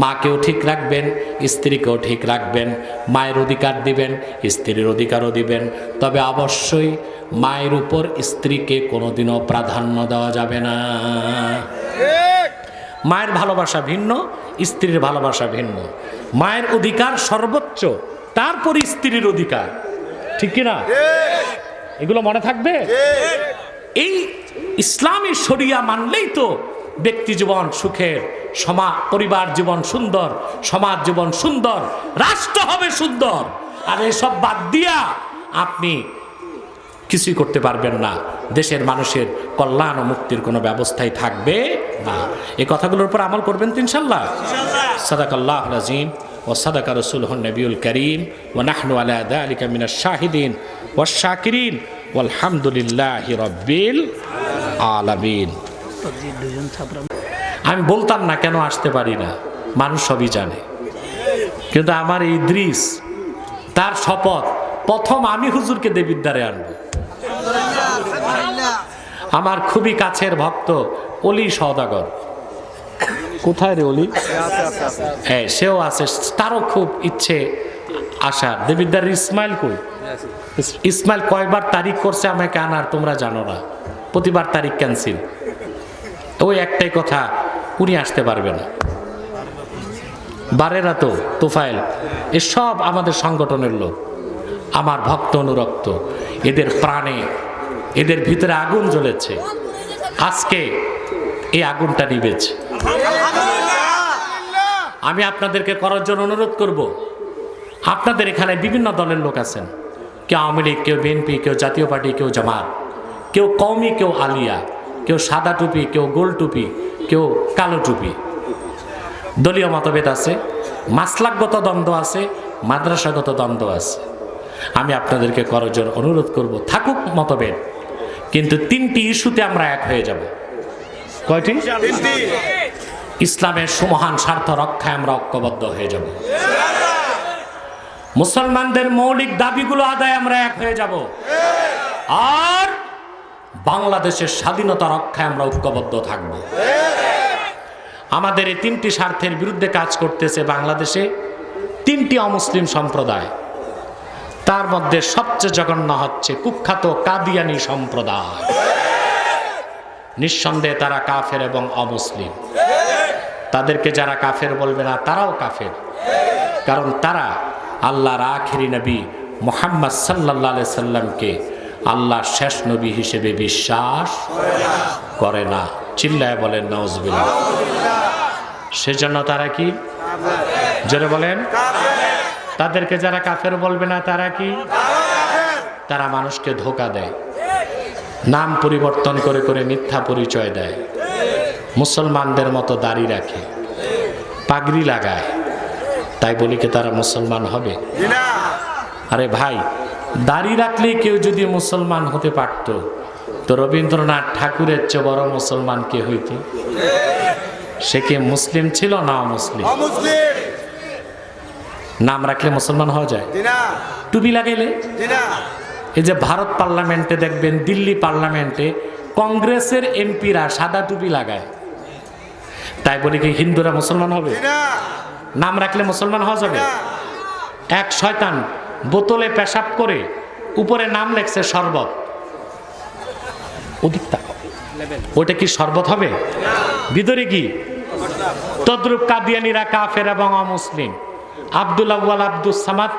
মাকেও ঠিক রাখবেন, স্ত্রীকেও ঠিক রাখবেন, মায়ের অধিকার দিবেন, স্ত্রীর অধিকারও দিবেন। তবে অবশ্যই মায়ের উপর স্ত্রীকে কোনোদিনও প্রাধান্য দেওয়া যাবে না। মায়ের ভালোবাসা ভিন্ন, স্ত্রীর ভালোবাসা ভিন্ন। মায়ের অধিকার সর্বোচ্চ, তারপর স্ত্রীর অধিকার। ঠিক কিনা? এগুলো মনে থাকবে। এই ইসলামী শরিয়া মানলেই তো ব্যক্তি জীবন সুখের, পরিবার জীবন সুন্দর, সমাজ জীবন সুন্দর, রাষ্ট্র হবে সুন্দর। আর এসব বাদ দিয়া আপনি কিছুই করতে পারবেন না, দেশের মানুষের কল্যাণ ও মুক্তির কোনো ব্যবস্থাই থাকবে না। এই কথাগুলোর উপর আমল করবেন তো ইনশাআল্লাহ। সাদাকাল্লাহুল আযীম ওয়া সাদাকা রাসূলুহুন নবিয়ুল কারীম ওয়া নাহনু আলা যালিকা মিনাশ শাহিদিন ওয়াশ শাকিরিন ওয়ালহামদুলিল্লাহি রাব্বিল আলামিন। আমি বলতাম না কেন আসতে পারি না, মানুষ সবই জানে, কিন্তু আমার এই ইদ্রিস তার শপথ প্রথম আমি হুজুরকে দেবিদ্বারে আনবো। আমার খুবই কাছের ভক্ত অলি সওদাগর, কোথায় রে অলি? হ্যাঁ সেও আছে, তারও খুব ইচ্ছে আসার। দেবিদ্বার ইসমাইল কই? ইসমাইল কয়বার তারিখ করছে আমাকে আনার, তোমরা জানো না, প্রতিবার তারিখ ক্যান্সেল। ওই একটাই কথা, উনি আসতে পারবে না। বারেরা তো তোফাইল এসব আমাদের সংগঠনের লোক, আমার ভক্ত অনুরক্ত, এদের প্রাণে এদের ভিতরে আগুন জ্বলেছে, আজকে এই আগুনটা নিবেছে। আমি আপনাদেরকে করার জন্য অনুরোধ করব, আপনাদের এখানে বিভিন্ন দলের লোক আছেন, কেউ আওয়ামী লীগ, কেউ বিএনপি, কেউ জাতীয় পার্টি, কেউ জামাত, কেউ কওমি, কেউ আলিয়া, কেউ সাদা টুপি, কেউ গোল টুপি, কেউ কালো টুপি। দলীয় মতভেদ আছে, মাসলাকগত দ্বন্দ্ব আছে, মাদ্রাসাগত দ্বন্দ্ব আছে। আমি আপনাদেরকে করজোর অনুরোধ করব, থাকুক মতভেদ, কিন্তু 3টি ইস্যুতে আমরা এক হয়ে যাব। কয়টি? ইসলামের সুমহান স্বার্থ রক্ষায় আমরা ঐক্যবদ্ধ হয়ে যাব। মুসলমানদের মৌলিক দাবিগুলো আদায় আমরা এক হয়ে যাব। আর বাংলাদেশের স্বাধীনতা রক্ষায় আমরা ঐক্যবদ্ধ থাকব। আমাদের এই 3টি স্বার্থের বিরুদ্ধে কাজ করতেছে বাংলাদেশে 3টি অমুসলিম সম্প্রদায়। তার মধ্যে সবচেয়ে জঘন্য হচ্ছে কুখ্যাত কাদিয়ানি সম্প্রদায়। নিঃসন্দেহে তারা কাফের এবং অমুসলিম। তাদেরকে যারা কাফের বলবে না, তারাও কাফের, কারণ তারা আল্লাহর আখিরি নবী মুহাম্মদ সাল্লাল্লাহু আলাইহি সাল্লামকে আল্লাহর শেষ নবী হিসেবে বিশ্বাস করে না। চিল্লায় বলেন নাউজুবিল্লাহ। সেজন্য তারা কি? জোরে বলেন। তাদেরকে যারা কাফের বলবে না, তারা কি? তারা মানুষকে ধোঁকা দেয়, নাম পরিবর্তন করে করে মিথ্যা পরিচয় দেয়, মুসলমানদের মতো দাড়ি রাখে, পাগড়ি লাগায়। তাই বলি কি তারা মুসলমান হবে? আরে ভাই, দাড়ি রাখলেই কেউ যদি মুসলমান হতে পারত, তো রবীন্দ্রনাথ ঠাকুরের চেয়ে বড় মুসলমান কে হইত? সে কি মুসলিম ছিল না অমুসলিম? নাম রাখলে মুসলমান হওয়া যায়? টুপি লাগাইলে? এই যে ভারত পার্লামেন্টে দেখবেন, দিল্লি পার্লামেন্টে কংগ্রেসের এমপিরা সাদা টুপি লাগায়। তাই বলি কি হিন্দুরা মুসলমান হবে? নাম রাখলে মুসলমান হওয়া যাবে? এক শয়তান বোতলে পেশাব করে উপরে নাম লেখছে শরবত, ওটা কি শরবত হবে? ভিতরে কি? তদ্রুপ কাদিয়ানীরা কাফের এবং অমুসলিম। আব্দুল আউয়াল, আব্দুস সামাদ,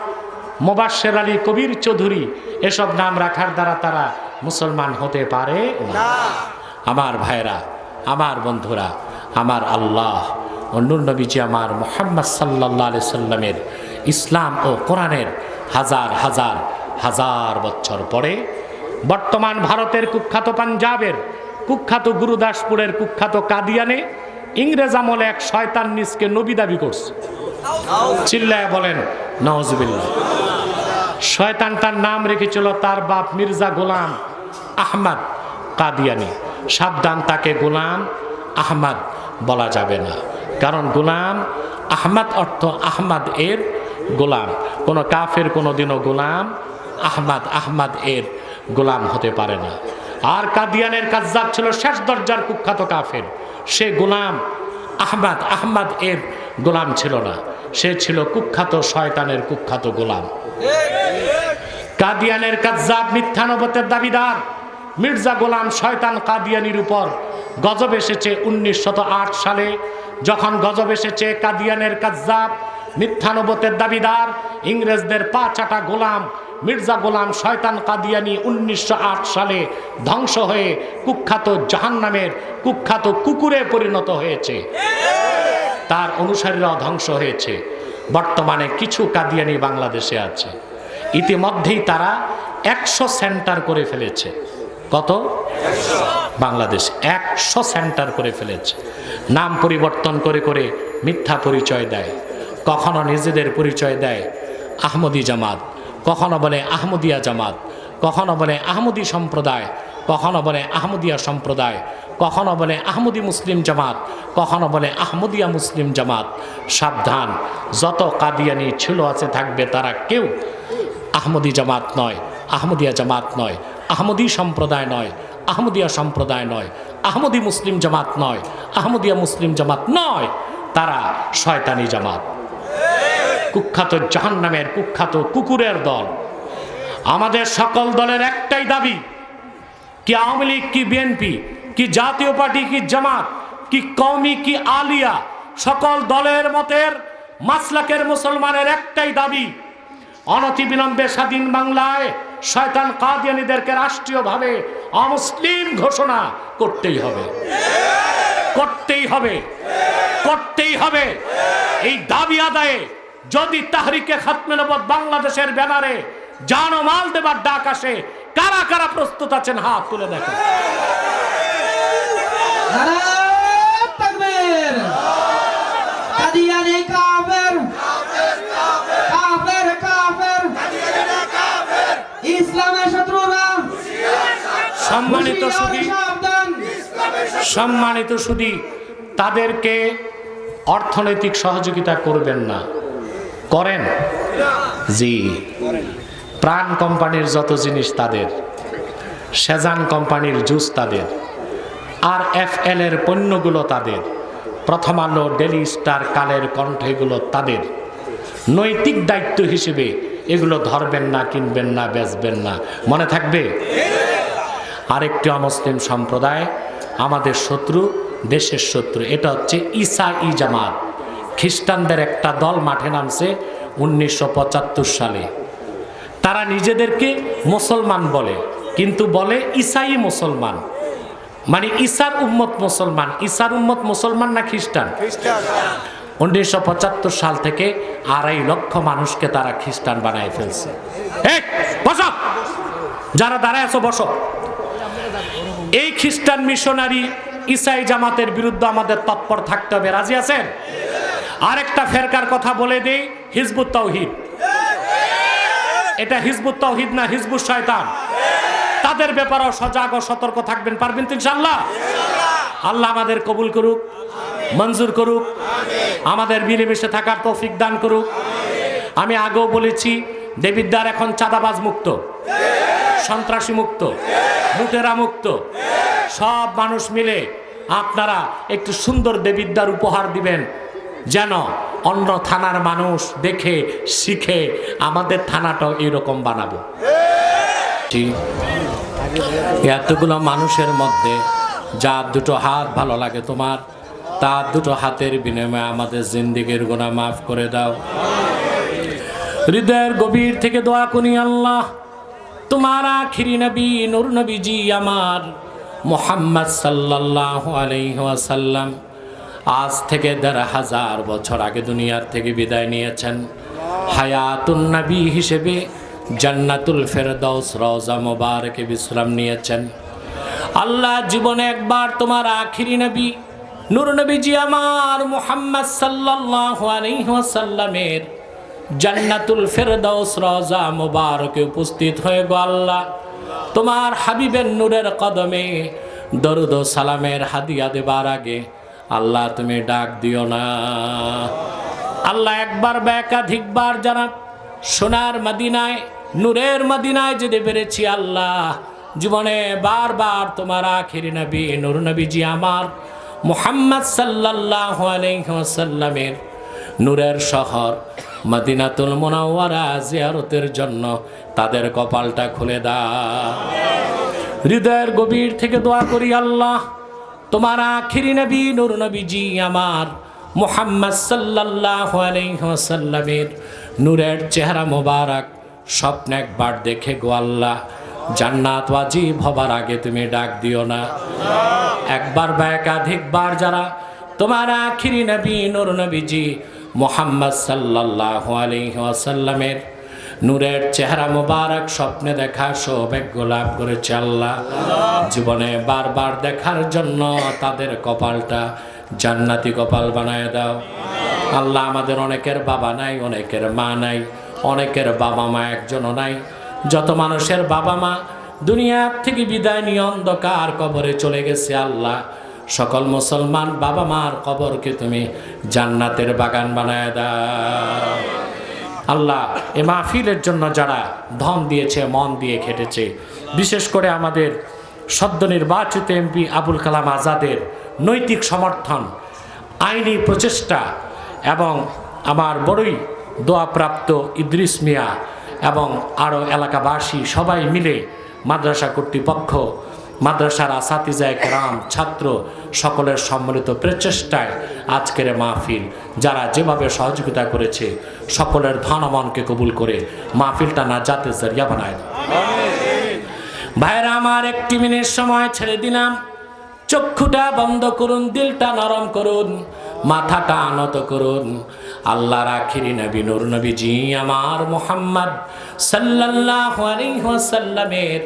মোবাশ্বের আলী, কবির চৌধুরী, এসব নাম রাখার দ্বারা তারা মুসলমান হতে পারে না। আমার ভাইরা, আমার বন্ধুরা, আমার আল্লাহ ও নূর নবীজি আমার মুহাম্মদ সাল্লাল্লাহু আলাইহি সাল্লামের ইসলাম ও কোরআনের হাজার হাজার হাজার বছর পরে বর্তমান ভারতের কুখ্যাত পাঞ্জাবের কুখ্যাত গুরুদাসপুরের কুখ্যাত কাদিয়ানে ইংরেজ আমলে এক শয়তান নিজকে নবী দাবি করছে। চিল্লায় বলেন নাউজুবিল্লাহ। শয়তান তার নাম রেখেছিল তার বাপ মির্জা গোলাম আহমদ কাদিয়ানি। সাবধান, তাকে গোলাম আহমদ বলা যাবে না, কারণ গোলাম আহমদ অর্থ আহমদ এর গোলাম। কোন কাফের কোনোদিনও গোলাম আহমদ এর গোলাম হতে পারে না। আর কাদিয়ানের কাজ্জাব ছিল শেষ দরজার কুখ্যাত কাফের। সে গোলাম আহমদ এর গোলাম ছিল না, সে ছিল কুখ্যাত শয়তানের কুখ্যাত গোলাম। কাদিয়ানের কাজ্জাব মিথ্যা নবুয়তের দাবিদার মির্জা গোলাম শয়তান কাদিয়ানির উপর গজব এসেছে 1908 সালে। যখন গজব এসেছে, কাদিয়ানের কাজ্জাব মিথ্যা নবুয়তের দাবিদার ইংরেজদের পা চাটা গোলাম মির্জা গোলাম শয়তান কাদিয়ানি 1908 সালে ধ্বংস হয়ে কুখ্যাত জাহান্নামের কুখ্যাত কুকুরে পরিণত হয়েছে। তার অনুসারীরাও ধ্বংস হয়েছে। বর্তমানে কিছু কাদিয়ানি বাংলাদেশে আছে। ইতিমধ্যেই তারা 100 সেন্টার করে ফেলেছে। কত? বাংলাদেশ 100 সেন্টার করে ফেলেছে। নাম পরিবর্তন করে করে মিথ্যা পরিচয় দেয়। কখনো নিজেদের পরিচয় দেয় আহমদি জামাত, কখনো বলে আহমদিয়া জামাত, কখনো বলে আহমদি সম্প্রদায়, কখনো বলে আহমদিয়া সম্প্রদায়, কখনো বলে আহমদি মুসলিম জামাত, কখনো বলে আহমদিয়া মুসলিম জামাত। সাবধান, যত কাদিয়ানি ছিল আছে থাকবে, তারা কেউ আহমদি জামাত নয়, আহমদিয়া জামাত নয়, আহমদি সম্প্রদায় নয়, আহমদিয়া সম্প্রদায় নয়, আহমদি মুসলিম জামাত নয়, আহমদিয়া মুসলিম জামাত নয়। তারা শয়তানি জামাত, কুখ্যাত জাহান্নামের কুখ্যাত কুকুরের দল। আমাদের সকল দলের একটাই দাবি, কি আওয়ামী লীগ, কি বিএনপি, কি জাতীয় পার্টি, কি জামাত, কি কওমি, কি আলিয়া, সকল দলের মতের মাসলাকের মুসলমানের একটাই দাবি, অনতিবিলম্বে স্বাধীন বাংলায় শয়তান কাদিয়ানীদেরকে রাষ্ট্রীয়ভাবে অমুসলিম ঘোষণা করতেই হবে, করতেই হবে, করতেই হবে। এই দাবি আদায়ে যদি তাহরিকে খাতমে নবুয়ত বাংলাদেশের ব্যানারে জান ও মাল দেবার ডাক আসে, কারা কারা প্রস্তুত আছেন হাত তুলে দেখেন। নারায়ে তাকবীর। কাদিয়ানি কাফের, কাফের কাফের, ইসলামের শত্রুরা। সম্মানিত সুধী, সাবধান। সম্মানিত সুধী, তাদেরকে অর্থনৈতিক সহযোগিতা করবেন না, করেন? জি, প্রাণ কোম্পানির যত জিনিস তাদের, সেজান কোম্পানির জুস তাদের, আর FL এর পণ্যগুলো তাদের, প্রথম আলো, ডেলি স্টার, কালের কণ্ঠ এগুলো তাদের। নৈতিক দায়িত্ব হিসেবে এগুলো ধরবেন না, কিনবেন না, বেচবেন না, মনে থাকবে। আরেকটি অমুসলিম সম্প্রদায় আমাদের শত্রু, দেশের শত্রু, এটা হচ্ছে ঈসাই জামাত। খ্রিস্টানদের একটা দল মাঠে নামছে 1975 সালে। তারা নিজেদেরকে মুসলমান বলে, কিন্তু বলে ঈসাই মুসলমান, মানে ঈসার উম্মত মুসলমান। ঈসার উম্মত মুসলমান না খ্রিস্টান? 1975 সাল থেকে 2.5 লক্ষ মানুষকে তারা খ্রিস্টান বানায় ফেলছে। এই বসো, যারা দাঁড়ায় আছো বসো। এই খ্রিস্টান মিশনারি ঈসাই জামাতের বিরুদ্ধে আমাদের তৎপর থাকতে হবে, রাজি আছেন? আরেকটা ফেরকার কথা বলে দেই, হিজবুত তাওহীদ। এটা হিজবুত তাওহীদ না হিজবুত শয়তান। তাদের ব্যাপারেও সজাগ ও সতর্ক থাকবেন, পারবেন তো ইনশাআল্লাহ? আল্লাহ আমাদের কবুল করুক, মঞ্জুর করুক, আমাদের মিলেমিশে থাকার তৌফিক দান করুক। আমি আগেও বলেছি, দেবিদ্বার এখন চাঁদাবাজ মুক্ত, সন্ত্রাসী মুক্ত, লুটেরা মুক্ত। সব মানুষ মিলে আপনারা একটু সুন্দর দেবিদ্বার উপহার দিবেন, যেন অন্য থানার মানুষ দেখে শিখে আমাদের থানাটাও এরকম বানাবো। এতগুলো মানুষের মধ্যে যার দুটো হাত ভালো লাগে তোমার, তার দুটো হাতের বিনিময়ে আমাদের জিন্দেগির গুনাহ মাফ করে দাও। হৃদয়ের গভীর থেকে দোয়া করি, আল্লাহ তোমার আখিরি নবী নূর নবীজি আমার মুহাম্মদ সাল্লাল্লাহু আলাইহি ওয়াসাল্লাম আজ থেকে ১৫০০ বছর আগে দুনিয়ার থেকে বিদায় নিয়েছেন। হায়াতুন নবী হিসেবে জান্নাতুল ফেরদাউস রওজা মুবারকে বিশ্রাম নিয়েছেন। আল্লাহ জীবনে একবার তোমার আখিরি নবী নূর নবীজি আমার মুহাম্মদ সাল্লাল্লাহু আলাইহি ওয়াসাল্লামের জান্নাতুল ফেরদাউস রওজা মুবারকে উপস্থিত হয়ে গো আল্লাহ, তোমার হাবিবের নূরের কদমে দরুদ ও সালামের হাদিয়া দেবার আগে আল্লাহ তুমি ডাক দিও না। আল্লাহ একবার বা একাধিকবার যারা সোনার মদিনায়, নূরের মদিনায় যেতে পেরেছি, আল্লাহ জীবনে বারবার তোমার আখিরি নবী নূর নবীজি আমার মুহাম্মদ সাল্লাল্লাহু আলাইহি ওয়াসাল্লামের নূরের শহর মদিনাতুল মুনাওয়ারা জিয়ারতের জন্য তাদের কপালটা খুলে দাও। হৃদয়ের গভীর থেকে দোয়া করি, আল্লাহ তোমার আখিরি নবী নূর নবীজি আমার মুহাম্মদ সাল্লাল্লাহু আলাইহি ওয়াসাল্লামের নূরের চেহারা মোবারক স্বপ্নে একবার দেখে গো আল্লাহ, জান্নাত ওয়াজিব হবার আগে তুমি ডাক দিও না। একবার বা একাধিকবার যারা তোমার আখিরি নবী নূর নবীজি মুহাম্মদ সাল্লাল্লাহু আলাইহি ওয়াসাল্লামের নূরের চেহারা মোবারক স্বপ্নে দেখা সৌভাগ্য লাভ করেছে, আল্লাহ জীবনে বারবার দেখার জন্য তাদের কপালটা জান্নাতি কপাল বানায় দাও। আল্লাহ আমাদের অনেকের বাবা নাই, অনেকের মা নাই, অনেকের বাবা মা একজনও নাই। যত মানুষের বাবা মা দুনিয়ার থেকে বিদায় নিয়ে অন্ধকার কবরে চলে গেছে, আল্লাহ সকল মুসলমান বাবা মার কবরকে তুমি জান্নাতের বাগান বানায় দাও। আল্লাহ এ মাহফিলের জন্য যারা ধন দিয়েছে, মন দিয়ে খেটেছে, বিশেষ করে আমাদের সদ্য নির্বাচিত এমপি আবুল কালাম আজাদের নৈতিক সমর্থন, আইনি প্রচেষ্টা এবং আমার বড়ই দোয়াপ্রাপ্ত ইদ্রিস মিয়া এবং আরও এলাকাবাসী সবাই মিলে মাদ্রাসা কর্তৃপক্ষ, মাদ্রাসার আসাতিজায়ে কেরাম, ছাত্র সকলের সম্মিলিত প্রচেষ্টায় আজকের মাহফিল যারা যেভাবে সহযোগিতা করেছে, সকলের ধন মনকে কবুল করে মাহফিলটা নাজাতের জরিয়া বানায়। ভাইরা আমার, 1 মিনিট সময় ছেড়ে দিলাম। চক্ষুটা বন্ধ করুন, দিলটা নরম করুন, মাথাটা আনত করুন। আল্লাহর আখিরি নবী নূর নবীজি আমার মুহাম্মদ সাল্লাল্লাহু আলাইহি ওয়াসাল্লামের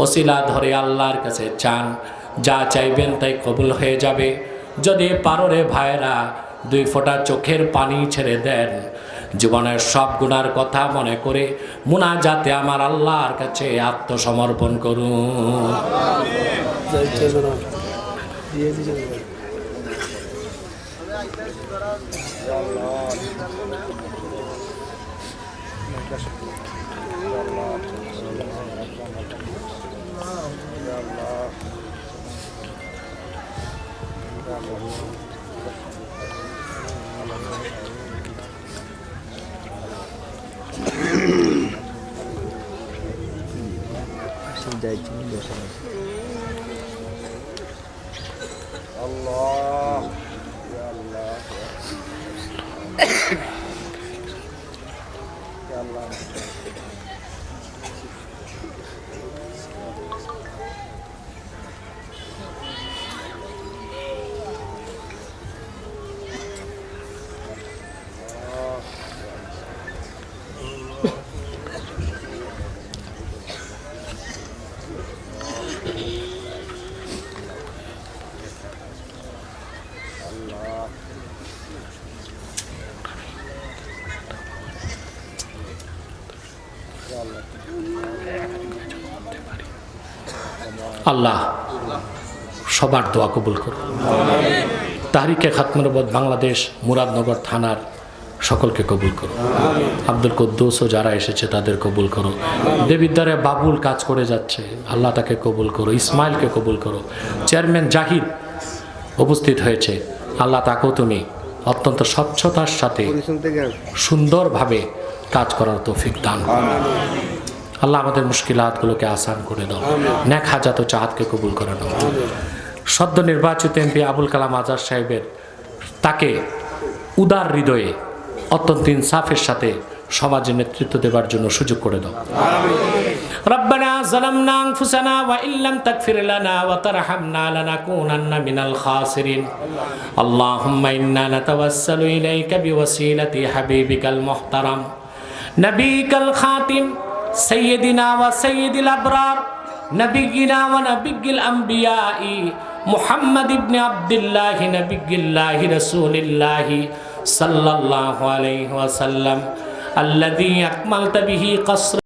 ওসিলা ধরে আল্লাহর কাছে চান, যা চাইবেন তাই কবুল হয়ে যাবে। যদি পারো রে ভাইরা, 2 ফোঁটা চোখের পানি ছেড়ে দেন, জীবনের সব গুনার কথা মনে করে মুনাজাতে আমার আল্লাহর কাছে আত্মসমর্পণ করুন। আল্লাহ সবার দোয়া কবুল করুন। তাহরিকে খাতমে নবুয়ত বাংলাদেশ মুরাদনগর থানার সকলকে কবুল করো। আব্দুল কুদ্দুসও যারা এসেছে তাদের কবুল করো। দেবিদ্বারে বাবুল কাজ করে যাচ্ছে, আল্লাহ তাকে কবুল করো। ইসমাইলকে কবুল করো। চেয়ারম্যান জাহিদ উপস্থিত হয়েছে, আল্লাহ তাকেও তুমি অত্যন্ত স্বচ্ছতার সাথে সুন্দরভাবে কাজ করার তৌফিক দান করো। আল্লাহ আমাদের মুশকিলাতগুলোকে আসান করে দাও। নেক হাজাত ও চাহাতকে কবুল করে নাও। সদ্য নির্বাচিত এমপি আবুল কালাম আজাদ সাহেবের তাকে উদার হৃদয়ে অত্যন্ত ইনসাফের সাথে সমাজে নেতৃত্ব দেবার জন্য সুযোগ করে দাও। রব্বানা যালামনা আনফুসানা ওয়া ইল্লাম তাগফির লানা ওয়া তারহামনা লানাকুনান্না মিনাল খাসিরিন। আল্লাহুম্মা ইন্না নাতাওয়াসসালু ইলাইকা বিওয়াসিলাতি হাবিবিকাল মুহতারাম নবিকাল খাতিম সাইয়্যিদিনা ওয়া সাইয়্যিদিল আবরার নবিয়িনা ওয়া নবিয়্যিল আমবিয়াই মুহাম্মদ ইবনে আব্দুল্লাহ নবিয়্যিল্লাহি রাসূলিল্লাহি সাল্লাল্লাহু আলাইহি ওয়াসাল্লাম আল্লাযী আকমালতা বিহি কসর